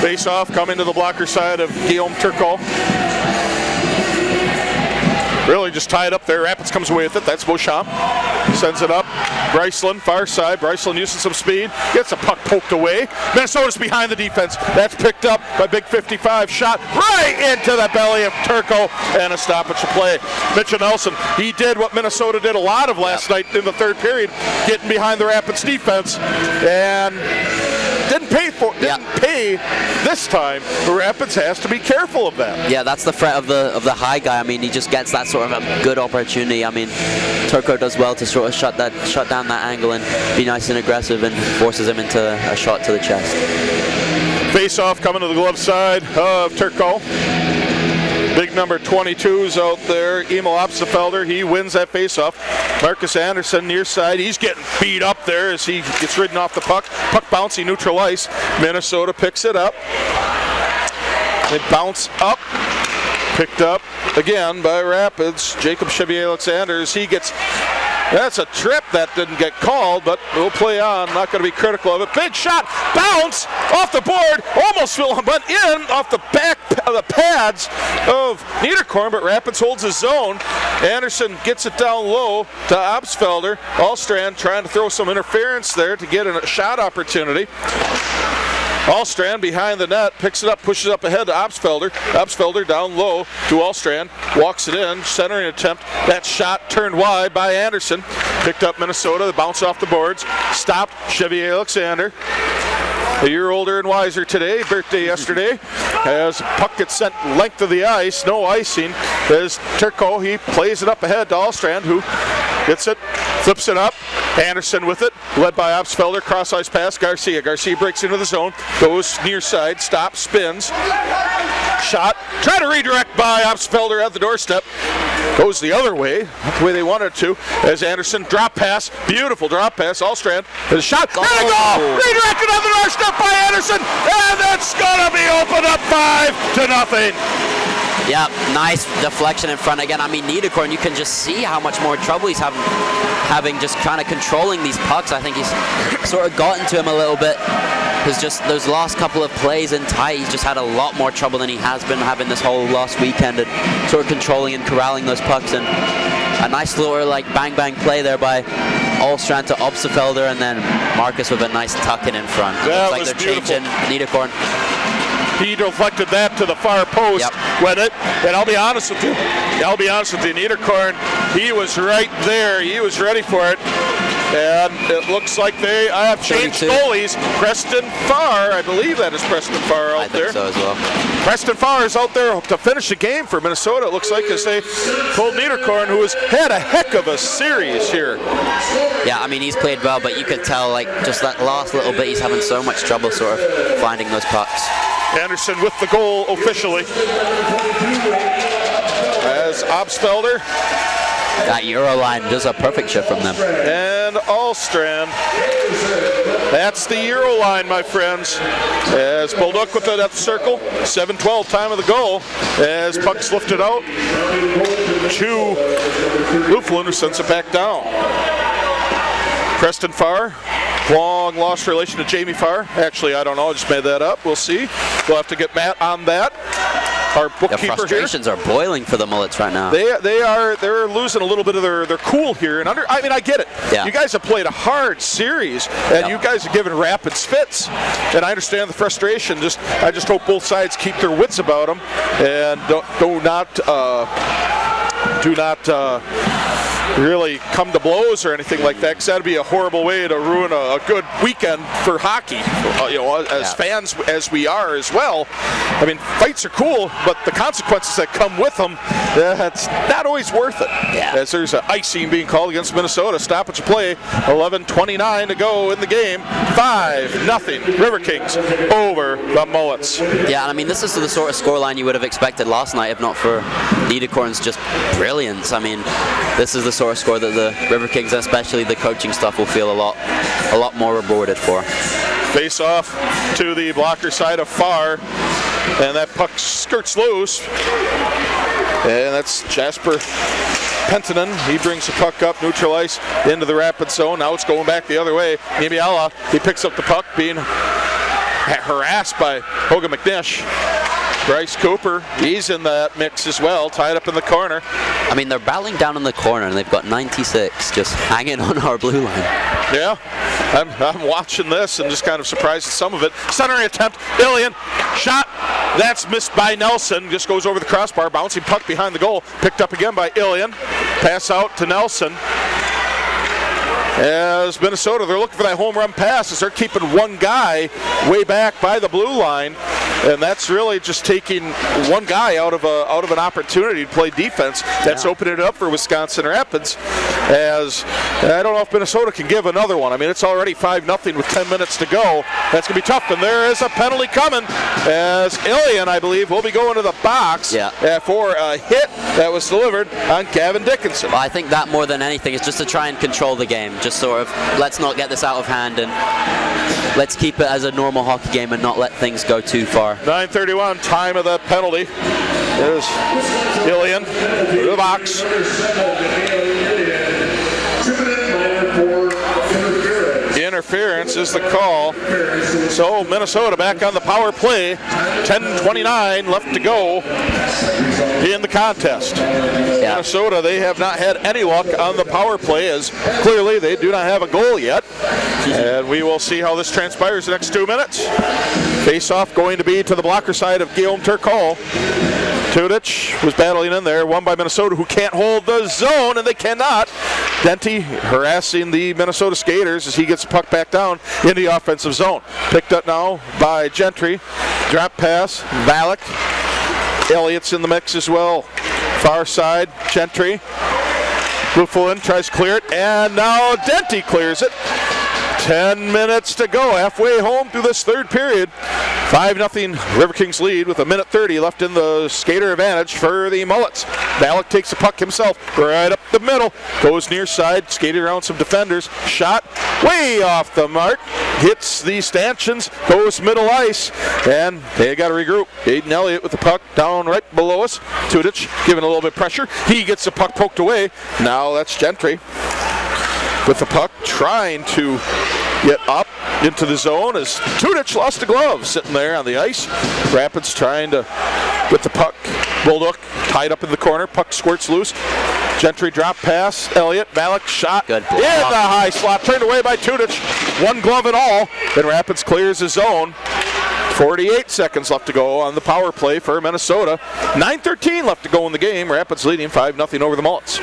Face off coming to the blocker side of Guillaume Turcot. Really just tied up there. Rapids comes away with it. That's Beauchamp. Sends it up. Bryceland, far side. Bryceland using some speed. Gets a puck poked away. Minnesota's behind the defense. That's picked up by Big 55. Shot right into the belly of Turco and a stoppage of play. Mitchell Nelson, he did what Minnesota did a lot of last night in the third period, getting behind the Rapids defense, and didn't pay this time. The Rapids has to be careful of that. Yeah, that's the threat of the high guy. I mean, he just gets that sort of a good opportunity. I mean, Turco does well to sort of shut down that angle and be nice and aggressive, and forces him into a shot to the chest. Face off coming to the glove side of Turco. Big number 22's out there, Emil Opsefelder. He wins that face-off. Marcus Anderson near side. He's getting beat up there as he gets ridden off the puck. Puck bouncing neutral ice. Minnesota picks it up. They bounce up. Picked up again by Rapids. Jacob Chevier-Alexander. He gets... That's a trip that didn't get called, but we'll play on. Not going to be critical of it. Big shot, bounce off the board, almost went in off the back of the pads of Niederkorn, but Rapids holds his zone. Anderson gets it down low to Opsfelder. Allstrand trying to throw some interference there to get a shot opportunity. Allstrand behind the net, picks it up, pushes up ahead to Opsfelder. Opsfelder down low to Allstrand, walks it in, centering attempt. That shot turned wide by Anderson. Picked up Minnesota, the bounce off the boards. Stopped Chevier-Alexander. A year older and wiser today, birthday yesterday. As puck gets sent length of the ice, no icing. As Turco, he plays it up ahead to Allstrand, who Gets it, flips it up. Anderson with it, led by Obsfelder, cross ice pass, Garcia. Garcia breaks into the zone, goes near side, stops, spins. Shot, try to redirect by Obsfelder at the doorstep. Goes the other way, not the way they wanted it to, as Anderson, drop pass, beautiful drop pass, Allstrand, and a shot, and a goal! Redirected on the doorstep by Anderson, and that's gonna be opened up 5-0. Yeah, nice deflection in front again. I mean, Niederkorn, you can just see how much more trouble he's having just kind of controlling these pucks. I think he's sort of gotten to him a little bit. Because just those last couple of plays in tight, he's just had a lot more trouble than he has been having this whole last weekend, and sort of controlling and corralling those pucks. And a nice little like bang play there by Allstrand to Obsfelder, and then Marcus with a nice tuck in front. That looks like was they're beautiful. changing Niederkorn. He deflected that to the far post. Yep. And I'll be honest with you, Niederkorn, he was right there. He was ready for it. And it looks like they have changed 32. goalies. Preston Farr, I believe that is Preston Farr out there. I think so as well. Preston Farr is out there to finish the game for Minnesota, it looks like, as they pulled Niederkorn, who has had a heck of a series here. Yeah, I mean, he's played well, but you could tell, like, just that last little bit, he's having so much trouble sort of finding those pucks. Anderson with the goal officially. As Obsfelder. That Euro line does a perfect shift from them. And Allstrand. That's the Euro line, my friends. As Bolduc with it at the circle. 7-12 time of the goal. As puck's lifted out to Luflin, who sends it back down. Preston Farr. Long lost relation to Jamie Farr. Actually, I don't know. I just made that up. We'll see. We'll have to get Matt on that. Our bookkeeper the frustrations are boiling for the Mullets right now. They're losing a little bit of their cool here. And I mean, I get it. Yeah. You guys have played a hard series, and you guys have given rapid fits. And I understand the frustration. I just hope both sides keep their wits about them and do not really come to blows or anything like that, because that'd be a horrible way to ruin a good weekend for hockey. As fans as we are as well. I mean, fights are cool, but the consequences that come with them, that's not always worth it. Yeah. As there's an icing being called against Minnesota. Stoppage of play, 11:29 to go in the game. 5-0 Riverkings over the Mullets. Yeah, I mean, this is the sort of scoreline you would have expected last night, if not for Niederkorn's just brilliance. I mean, this is the sort of score that the Riverkings, and especially the coaching staff, will feel a lot more rewarded for. Face off to the blocker side of Farr, and that puck skirts loose. And that's Jasper Penttinen. He brings the puck up, neutral ice, into the rapid zone. Now it's going back the other way. Niemiala, he picks up the puck, being harassed by Hogan McNish. Bryce Cooper, he's in that mix as well, tied up in the corner. I mean, they're battling down in the corner, and they've got 96 just hanging on our blue line. Yeah, I'm watching this and just kind of surprised at some of it. Centering attempt, Ilian, shot. That's missed by Nelson. Just goes over the crossbar, bouncing puck behind the goal. Picked up again by Ilian. Pass out to Nelson. As Minnesota, they're looking for that home run pass as they're keeping one guy way back by the blue line, and that's really just taking one guy out of an opportunity to play defense. That's opening it up for Wisconsin Rapids. As I don't know if Minnesota can give another one. I mean, it's already 5-0 with 10 minutes to go. That's going to be tough, and there is a penalty coming as Ilian, I believe, will be going to the box for a hit that was delivered on Gavin Dickinson. Well, I think that more than anything is just to try and control the game. Just sort of, let's not get this out of hand, and let's keep it as a normal hockey game and not let things go too far. 9:31, time of the penalty. There's Ilian to the box. Interference is the call. So Minnesota back on the power play. 10:29 left to go in the contest. Minnesota, they have not had any luck on the power play, as clearly they do not have a goal yet. And we will see how this transpires the next 2 minutes. Face-off going to be to the blocker side of Guillaume Turcot. Tudic was battling in there, won by Minnesota, who can't hold the zone, and they cannot. Denty harassing the Minnesota skaters as he gets the puck back down in the offensive zone. Picked up now by Gentry. Drop pass, Valek. Elliott's in the mix as well. Far side, Gentry. Buffalin tries to clear it, and now Denty clears it. 10 minutes to go, halfway home through this third period. 5-0 Riverkings lead with 1:30 left in the skater advantage for the Mullets. Ballack takes the puck himself right up the middle, goes near side, skating around some defenders. Shot way off the mark, hits the stanchions, goes middle ice, and they got to regroup. Aiden Elliott with the puck down right below us. Tudich giving a little bit of pressure. He gets the puck poked away. Now that's Gentry with the puck, trying to get up into the zone as Tudich lost a glove sitting there on the ice. Rapids trying to get the puck. Bulldog tied up in the corner. Puck squirts loose. Gentry drop pass. Elliott. Ballack shot. Good In the high slot. Turned away by Tudich. One glove and all. Then Rapids clears the zone. 48 seconds left to go on the power play for Minnesota. 9:13 left to go in the game. Rapids leading 5-0 over the Mullets.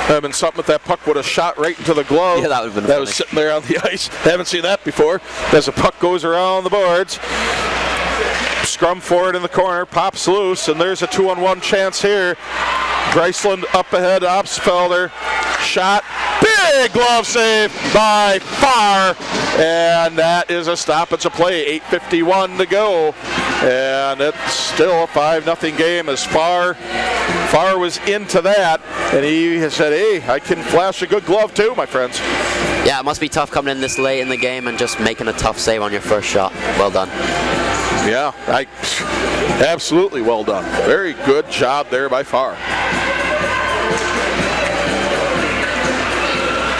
Have been something if that puck would have shot right into the glove. Yeah, that would have been That funny. was sitting there on the ice. Haven't seen that before. As the puck goes around the boards. Scrum forward in the corner, pops loose, and there's a 2-on-1 chance here. Griceland up ahead, Opsfelder. Shot. Big glove save by Farr. And that is a stoppage of play. 8:51 to go. And it's still a 5-0 game as Farr was into that. And he has said, hey, I can flash a good glove too, my friends. Yeah, it must be tough coming in this late in the game and just making a tough save on your first shot. Well done. Yeah, absolutely well done. Very good job there by Farr.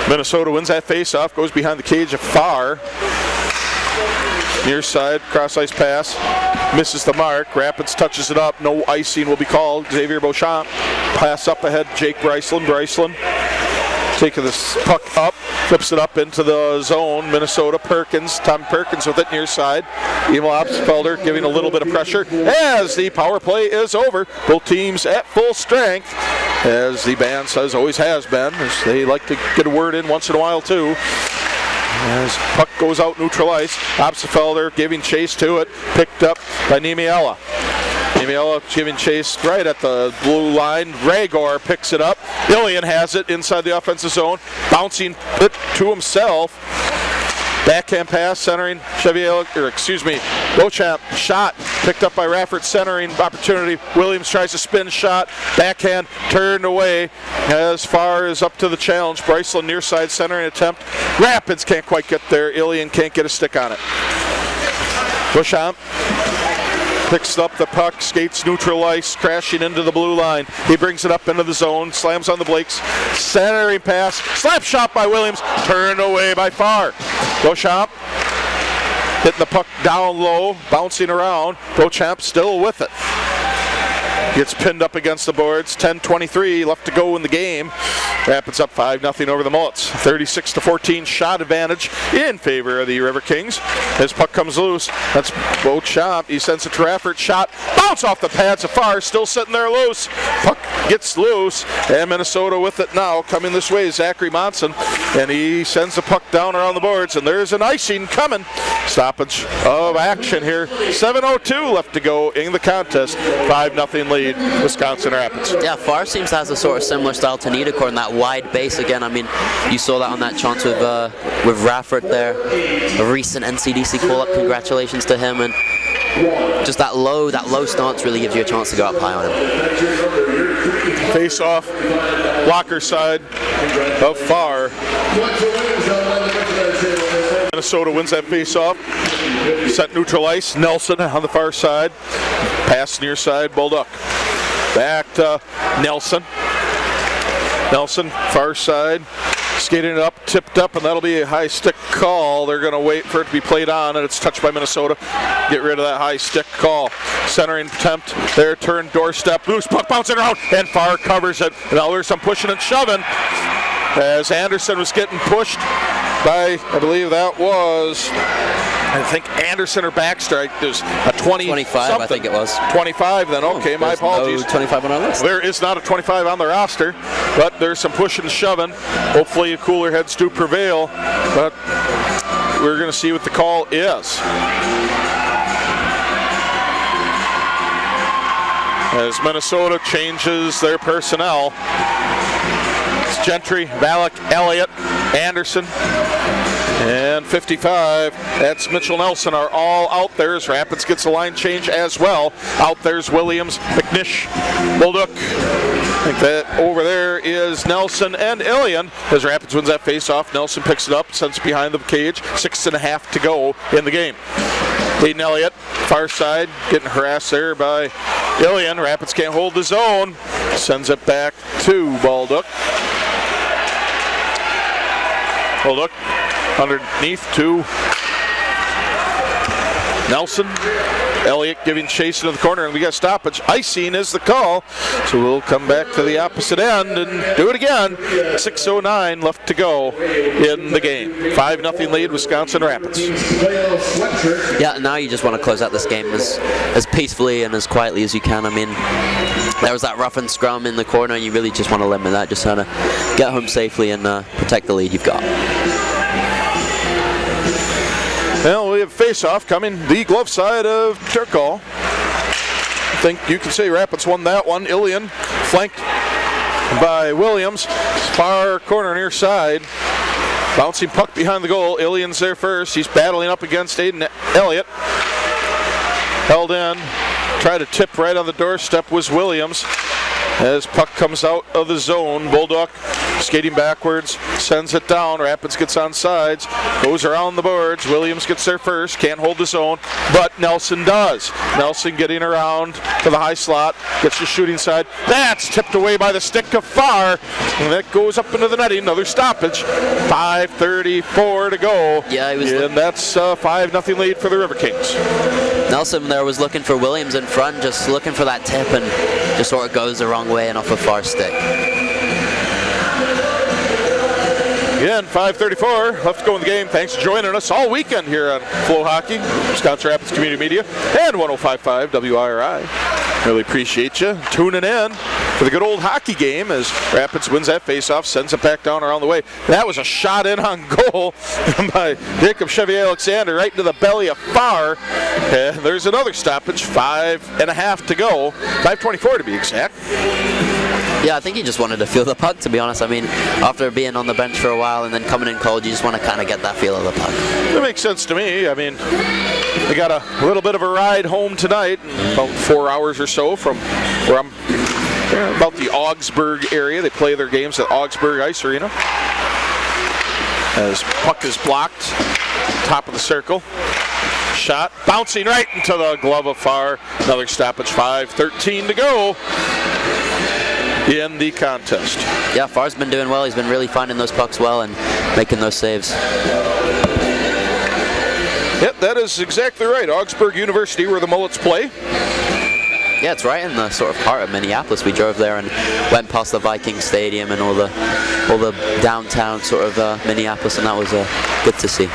Minnesota wins that face-off, goes behind the cage of Farr. Near side, cross ice pass, misses the mark. Rapids touches it up, no icing will be called. Xavier Beauchamp, pass up ahead, Jake Griceland taking this puck up, flips it up into the zone. Minnesota, Tom Perkins with it near side. Emil Opsfelder giving a little bit of pressure as the power play is over. Both teams at full strength, as the band says always has been, as they like to get a word in once in a while too. As puck goes out neutral ice, Opsfelder giving chase to it, picked up by Niemiela. Niemiela giving chase right at the blue line. Ragor picks it up. Ilian has it inside the offensive zone, bouncing it to himself. Backhand pass, centering, Beauchamp shot, picked up by Raffert, centering opportunity. Williams tries to spin shot, backhand, turned away. As far as up to the challenge, Bryceland near side centering attempt. Rapids can't quite get there. Ilian can't get a stick on it. Beauchamp picks up the puck, skates neutral ice, crashing into the blue line. He brings it up into the zone, slams on the Blakes. Centering pass, slap shot by Williams, turned away by Farr. Beauchamp hitting the puck down low, bouncing around. Beauchamp still with it. Gets pinned up against the boards. 10:23 left to go in the game. Rapids up 5-0 over the Mullets. 36-14 shot advantage in favor of the Riverkings. His puck comes loose. That's Beauchamp. He sends it to Raffert. Shot. Bounce off the pads of Farr. Still sitting there loose. Puck gets loose. And Minnesota with it now. Coming this way, Zachary Monson. And he sends the puck down around the boards. And there's an icing coming. Stoppage of action here. 7:02 left to go in the contest. 5-0 lead, Wisconsin Rapids. Yeah, Farr seems to have a sort of similar style to Niederkorn, that wide base again. I mean, you saw that on that chance with Raffert there. A recent NCDC call-up, congratulations to him. And just that low stance really gives you a chance to go up high on him. Face off, blocker side of Farr. Minnesota wins that face off. Set neutral ice. Nelson on the far side. Pass near side. Bulldog. Back to Nelson. Nelson, far side. Skating it up, tipped up, and that'll be a high stick call. They're going to wait for it to be played on, and it's touched by Minnesota. Get rid of that high stick call. Centering attempt. There, turn, doorstep, loose puck bouncing around, and Farr covers it. And now there's some pushing and shoving as Anderson was getting pushed by, I believe that was, Anderson or Baxter. There's a 25, something. I think it was. 25 then, okay, my apologies. No 25 on our list. There is not a 25 on the roster, but there's some pushing and shoving. Hopefully cooler heads do prevail, but we're going to see what the call is. As Minnesota changes their personnel. Gentry, Valak, Elliott, Anderson, and 55. That's Mitchell Nelson are all out there as Rapids gets a line change as well. Out there's Williams, McNish, Bolduc. I think that over there is Nelson and Ilian as Rapids wins that face-off. Nelson picks it up, sends it behind the cage. 6.5 to go in the game. Hayden Elliott, far side, getting harassed there by Ilian. Rapids can't hold the zone. Sends it back to Bolduc. Bolduc underneath to Nelson. Elliott giving chase into the corner, and we got stoppage. Icing is the call, so we'll come back to the opposite end and do it again. 6:09 left to go in the game. 5-0 lead, Wisconsin Rapids. Yeah, now you just want to close out this game as peacefully and as quietly as you can. I mean, there was that rough and scrum in the corner, and you really just want to limit that, just trying to get home safely and protect the lead you've got. Well, we have face-off coming the glove side of Turkall. I think you can say Rapids won that one. Ilian flanked by Williams. Far corner near side. Bouncing puck behind the goal. Ilian's there first. He's battling up against Aiden Elliott. Held in. Tried to tip right on the doorstep was Williams. As puck comes out of the zone, Bolduc skating backwards, sends it down. Rapids gets on sides, goes around the boards. Williams gets there first, can't hold the zone, but Nelson does. Nelson getting around to the high slot, gets the shooting side. That's tipped away by the stick of Farr, and that goes up into the netting. Another stoppage. 5:34 to go. Yeah, he was. And that's 5-0 lead for the Riverkings. Nelson there was looking for Williams in front, just looking for that tip, and just sort of goes the wrong way and off a far stick. Again, 5:34 left to go in the game. Thanks for joining us all weekend here on Flow Hockey, Wisconsin Rapids Community Media, and 105.5 WIRI. Really appreciate you tuning in for the good old hockey game as Rapids wins that faceoff, sends it back down around the way. That was a shot in on goal by Jacob Chevier-Alexander right into the belly of Farr. And there's another stoppage, 5.5 to go, 5:24 to be exact. Yeah, I think he just wanted to feel the puck, to be honest. I mean, after being on the bench for a while and then coming in cold, you just want to kind of get that feel of the puck. That makes sense to me. I mean, we got a little bit of a ride home tonight, about 4 hours or so from where I'm, about the Augsburg area. They play their games at Augsburg Ice Arena. As puck is blocked, top of the circle. Shot bouncing right into the glove of Farr. Another stoppage, 5:13 to go in the contest. Yeah, Farr's been doing well. He's been really finding those pucks well and making those saves. Yep, that is exactly right. Augsburg University, where the Mullets play. Yeah, it's right in the sort of heart of Minneapolis. We drove there and went past the Vikings Stadium and all the downtown sort of Minneapolis, and that was good to see.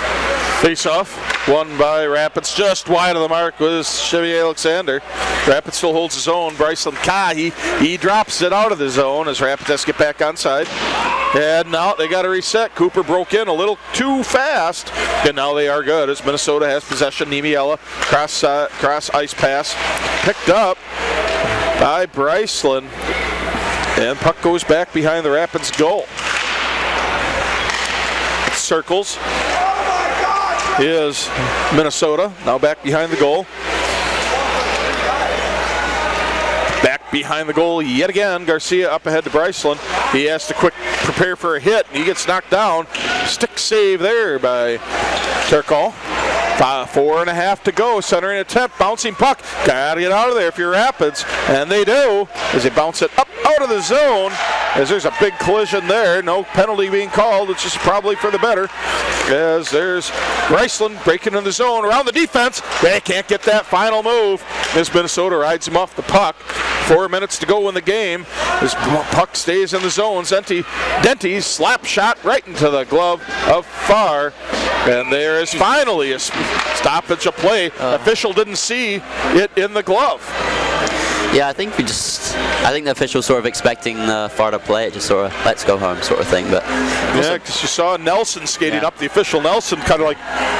Face-off, won by Rapids, just wide of the mark was Chevier-Alexander. Rapids still holds his own. Bryson Kahi, he drops it out of the zone as Rapids has to get back onside. And now they got to reset. Cooper broke in a little too fast, and now they are good as Minnesota has possession. Niemiela, cross ice pass, picked up by Bryceland, and puck goes back behind the Rapids goal. Circles is Minnesota, now back behind the goal. Back behind the goal yet again. Garcia up ahead to Bryceland. He has to quick prepare for a hit, and he gets knocked down. Stick save there by Turkall. 4.5 to go. Centering attempt, bouncing puck. Gotta get out of there if you're Rapids, and they do as they bounce it up out of the zone. As there's a big collision there, no penalty being called, which is probably for the better. As there's Bryceland breaking in the zone around the defense. They can't get that final move as Minnesota rides him off the puck. 4 minutes to go in the game. This puck stays in the zone. Denty's slap shot right into the glove of Farr. And there is finally a stoppage of play. Official didn't see it in the glove. Yeah, I think the officials sort of expecting the far to play it, just sort of let's go home sort of thing. But yeah, because you saw Nelson skating Yeah. up, the official Nelson, kind of like,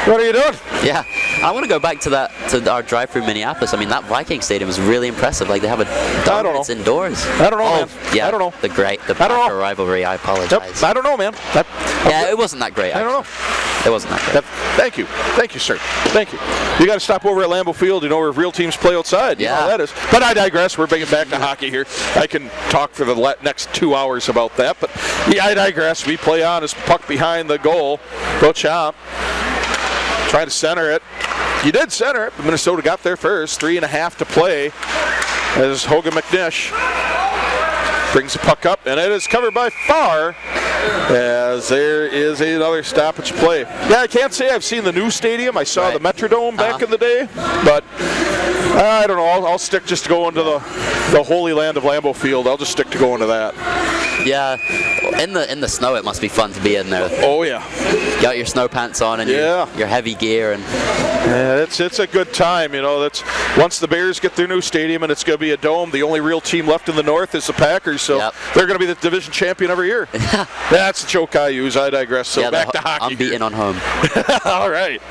what are you doing? yeah, I want to go back to our drive through Minneapolis. I mean, that Viking stadium is really impressive. Like they have a don't know. it's indoors. I don't know, man. Yeah, I don't know. The I don't Packer know. rivalry. I apologize. Yep, I don't know, man. Yeah, it wasn't that great. I don't know. It wasn't that great. Thank you, sir. Thank you. You got to stop over at Lambeau Field, where real teams play outside. You know how that is. But I digress. We're bringing back to hockey here. I can talk for the next 2 hours about that. But yeah, I digress. We play on as puck behind the goal. Beauchamp trying to center it. You did center it, but Minnesota got there first. 3.5 to play as Hogan McNish brings the puck up, and it is covered by Farr as there is another stoppage play. Yeah, I can't say I've seen the new stadium. I saw the Metrodome back in the day, but I don't know. I'll stick just to going to the holy land of Lambeau Field. I'll just stick to going to that. Yeah, in the snow it must be fun to be in there. Oh yeah. You got your snow pants on and your heavy gear and. Yeah, it's a good time. That's once the Bears get their new stadium and it's going to be a dome. The only real team left in the North is the Packers, so they're going to be the division champion every year. That's the joke I use. I digress. So back to hockey. Unbeaten on home. All right.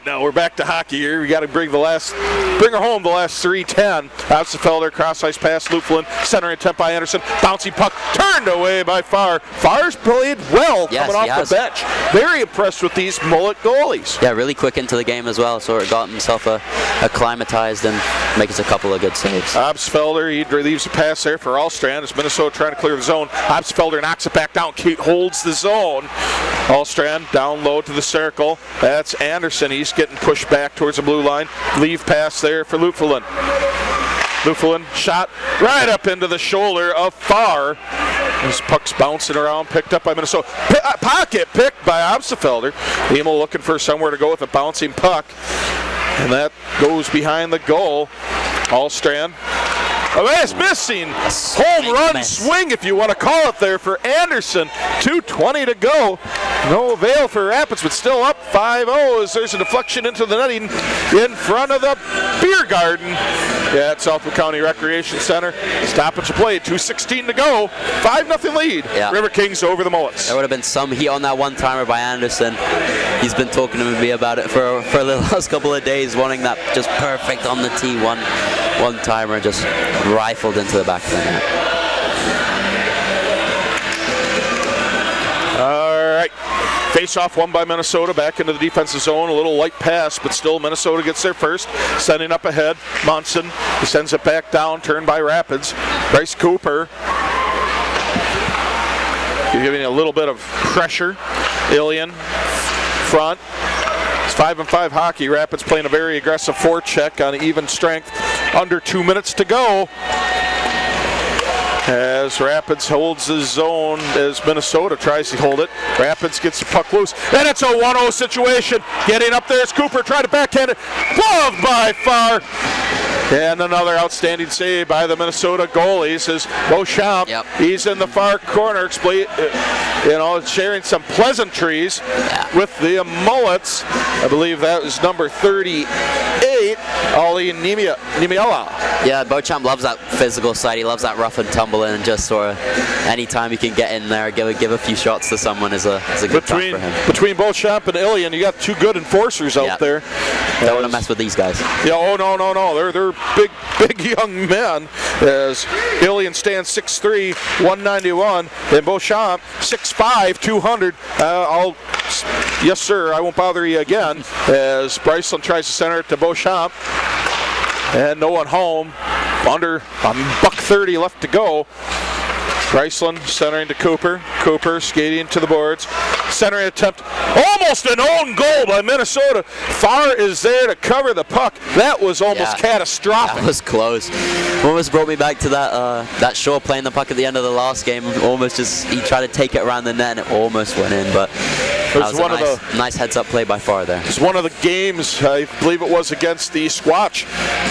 Now we're back to hockey here. We got to bring her home the last 3:10. Outfelder, cross ice pass, Luflin, center attempt by Anderson, bouncing puck turned away by Farr. Farr's played well coming off the bench. Very impressed with these Mullet goalies. Yeah, really quick into the game as well. Sort of got himself acclimatized and making a couple of good saves. Obsfelder, he relieves the pass there for Allstrand as Minnesota trying to clear the zone. Obsfelder knocks it back down, holds the zone. Allstrand down low to the circle. That's Anderson. He's getting pushed back towards the blue line. Leave pass there for Luflin. Luflin shot right up into the shoulder of Farr. This puck's bouncing around, picked up by Minnesota. Pocket picked by Obsfelder. Emil looking for somewhere to go with a bouncing puck. And that goes behind the goal. Allstrand. Oh, that's missing. Home run swing, if you want to call it there, for Anderson. 2:20 to go. No avail for Rapids, but still up 5-0 as there's a deflection into the netting in front of the beer garden at Southwood County Recreation Center. Stoppage of play, 2:16 to go. 5-0 lead. Yeah. Riverkings over the Mullets. There would have been some heat on that one-timer by Anderson. He's been talking to me about it for the last couple of days, wanting that just perfect on the tee. One-timer just rifled into the back of the net. All right. Face-off won by Minnesota, back into the defensive zone. A little light pass, but still Minnesota gets there first. Sending up ahead. Munson, he sends it back down, turned by Rapids. Bryce Cooper giving a little bit of pressure. Ilian, front. It's 5-5 hockey. Rapids playing a very aggressive forecheck on even strength. Under 2 minutes to go. As Rapids holds the zone, as Minnesota tries to hold it. Rapids gets the puck loose, and it's a 1-0 situation. Getting up there is Cooper, trying to backhand it. Gloved by Farr. And another outstanding save by the Minnesota goalies is Beauchamp. He's in the far corner, sharing some pleasantries with the Mullets. I believe that was number 38, Ali Niemiela. Yeah, Beauchamp loves that physical side. He loves that rough and tumble, and just sort of anytime you can get in there, give a few shots to someone is a good time for him. Between Beauchamp and Ilian, you got two good enforcers out there. Don't want to mess with these guys. Yeah, no. They're big young men. As Ilian stands 6'3", 191, and Beauchamp 6'5", 200. Yes, sir, I won't bother you again. As Bryceland tries to center it to Beauchamp. And no one home. Under $1:30 left to go. Bryceland centering to Cooper. Cooper skating to the boards. Centering attempt. Almost an own goal by Minnesota. Farr is there to cover the puck. That was almost catastrophic. That was close. Almost brought me back to that Shaw playing the puck at the end of the last game. Almost he tried to take it around the net and it almost went in. But That was a nice heads-up play by Farr there. It's one of the games, I believe it was against the Squatch,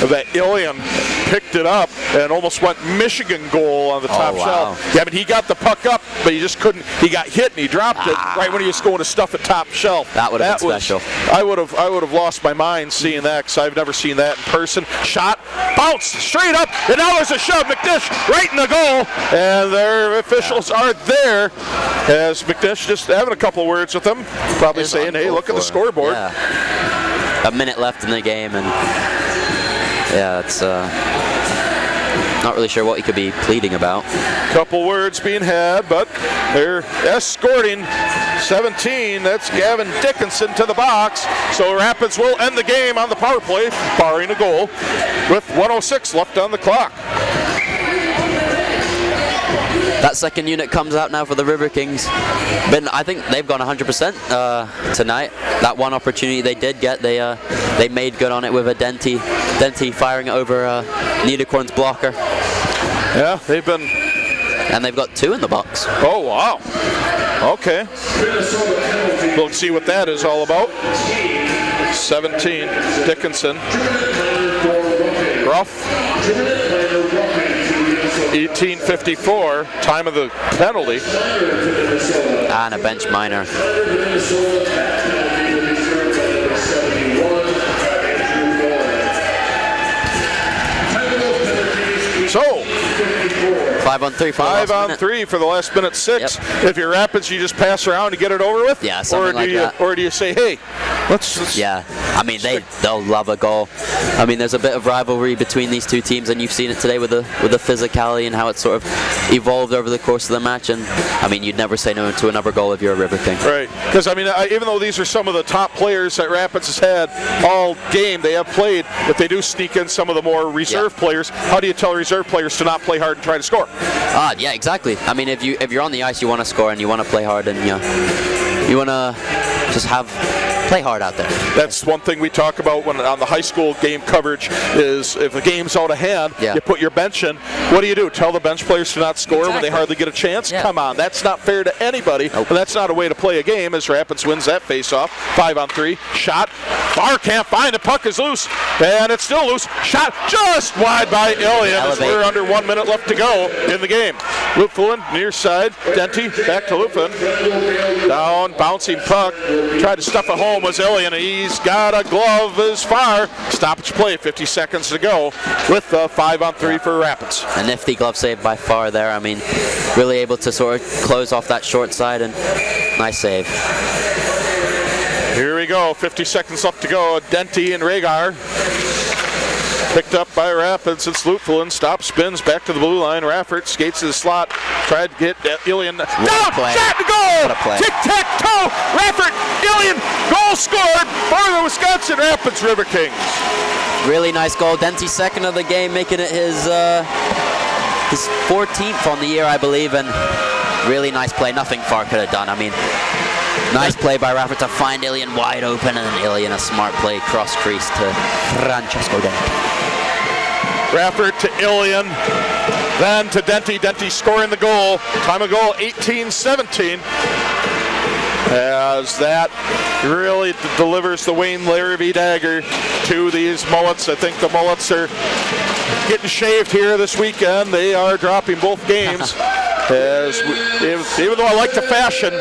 that Ilian picked it up and almost went Michigan goal on the top shelf. Yeah, I mean, he got the puck up, but he just couldn't. He got hit and he dropped it right when he was going to stuff it top shelf. That would have been special. I would have lost my mind seeing that, because I've never seen that in person. Shot, bounce straight up, and now there's a shove. McNish right in the goal, and their officials are there as McNish just having a couple words with them, probably saying, "Hey, look at the scoreboard." Yeah. A minute left in the game, and yeah, it's not really sure what he could be pleading about. Couple words being had, but they're escorting 17. That's Gavin Dickinson to the box. So Rapids will end the game on the power play, barring a goal, with 1:06 left on the clock. That second unit comes out now for the Riverkings. I think they've gone 100% tonight. That one opportunity they did get, they made good on it with a Denty firing it over Niederkorn's blocker. Yeah, they've been... And they've got 2 in the box. Oh, wow. Okay. We'll see what that is all about. 17, Dickinson. Ruff. 18:54, time of the penalty. And a bench minor. So, 5 on 3 for 5 on 3 for the last minute 6. Yep. If you're Rapids, you just pass around and get it over with? Yeah, something like that. Or do you say, hey, let's... Yeah, I mean, they'll love a goal. I mean, there's a bit of rivalry between these two teams, and you've seen it today with the physicality and how it sort of evolved over the course of the match. And, I mean, you'd never say no to another goal if you're a River King. Right, because, I mean, even though these are some of the top players that Rapids has had all game, they have played, but they do sneak in some of the more reserve players. How do you tell reserve players to not play hard and try to score? Yeah, exactly. I mean, if you're on the ice, you want to score and you want to play hard, and you want to just play hard out there. That's one thing we talk about when on the high school game coverage is if a game's out of hand, you put your bench in. What do? Tell the bench players to not score when they hardly get a chance? Yeah. Come on, that's not fair to anybody. Nope. And that's not a way to play a game as Rapids wins that face-off. 5 on 3. Shot. Farr can't find it. Puck is loose. And it's still loose. Shot just wide by Ilian as we're under 1 minute left to go in the game. Lutfulin near side. Denty back to Lutfulin. Down, bouncing puck. Tried to stuff it home was Ilian. He's got a glove as far. Stoppage play, 50 seconds to go with the 5 on 3 for Rapids. A nifty glove save by Farr there. I mean, really able to sort of close off that short side, and nice save. Here we go, 50 seconds left to go. Denty and Rhaegar. Picked up by Rapids. It's Lutfulin. Stops, spins back to the blue line. Raffert skates to the slot. Tried to get Ilian. Down! Shot to goal! Tic-tac-toe! Raffert! Ilian! Goal scored for the Wisconsin Rapids River Kings. Really nice goal. Denty's second of the game, making it his 14th on the year, I believe, and really nice play. Nothing Farr could have done. I mean, nice play by Raffert to find Ilian wide open, and then Ilian a smart play cross crease to Francesco Denty. Raffert to Ilian, then to Denty. Denty scoring the goal. Time of goal 18-17. As that really delivers the Wayne Larrabee dagger to these Mullets. I think the Mullets are getting shaved here this weekend. They are dropping both games. Even though I like the fashion,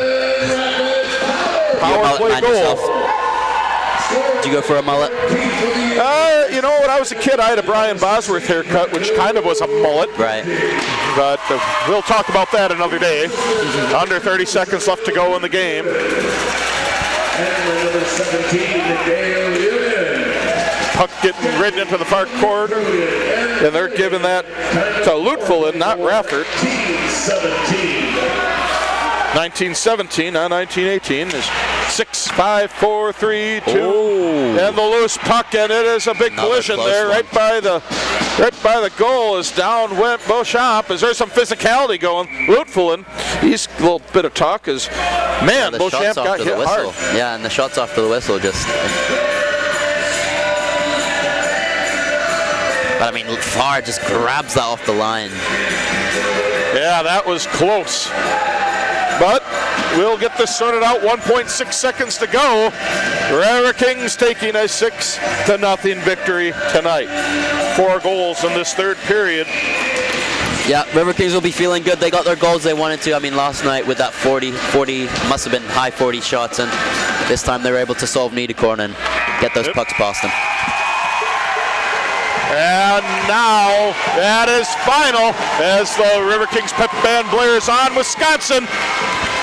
power play goal. Yourself. Did you go for a mullet? You know, when I was a kid, I had a Brian Bosworth haircut, which kind of was a mullet. Right. But we'll talk about that another day. Under 30 seconds left to go in the game. Puck getting ridden into the far corner, and they're giving that to Lutfulin, not Raffert. 1917, not 1918. Is 6, 5, 4, 3, 2, and the loose puck, and it is a big collision there, right by the goal. Is down went Beauchamp. Is there some physicality going? Lutfulin, he's a little bit of talk. Is man, Beauchamp got hit hard. Yeah, and the shots after the whistle just. But I mean, Farr just grabs that off the line. Yeah, that was close. But we'll get this sorted out. 1.6 seconds to go. Riverkings taking a 6-0 victory tonight. 4 goals in this third period. Yeah, Riverkings will be feeling good. They got their goals they wanted to. I mean, last night with that 40, must have been high 40 shots, and this time they were able to solve Niederkorn and get those pucks past them. And now that is final as the Riverkings pep band blares on Wisconsin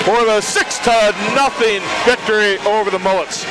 for the 6-0 victory over the Mullets.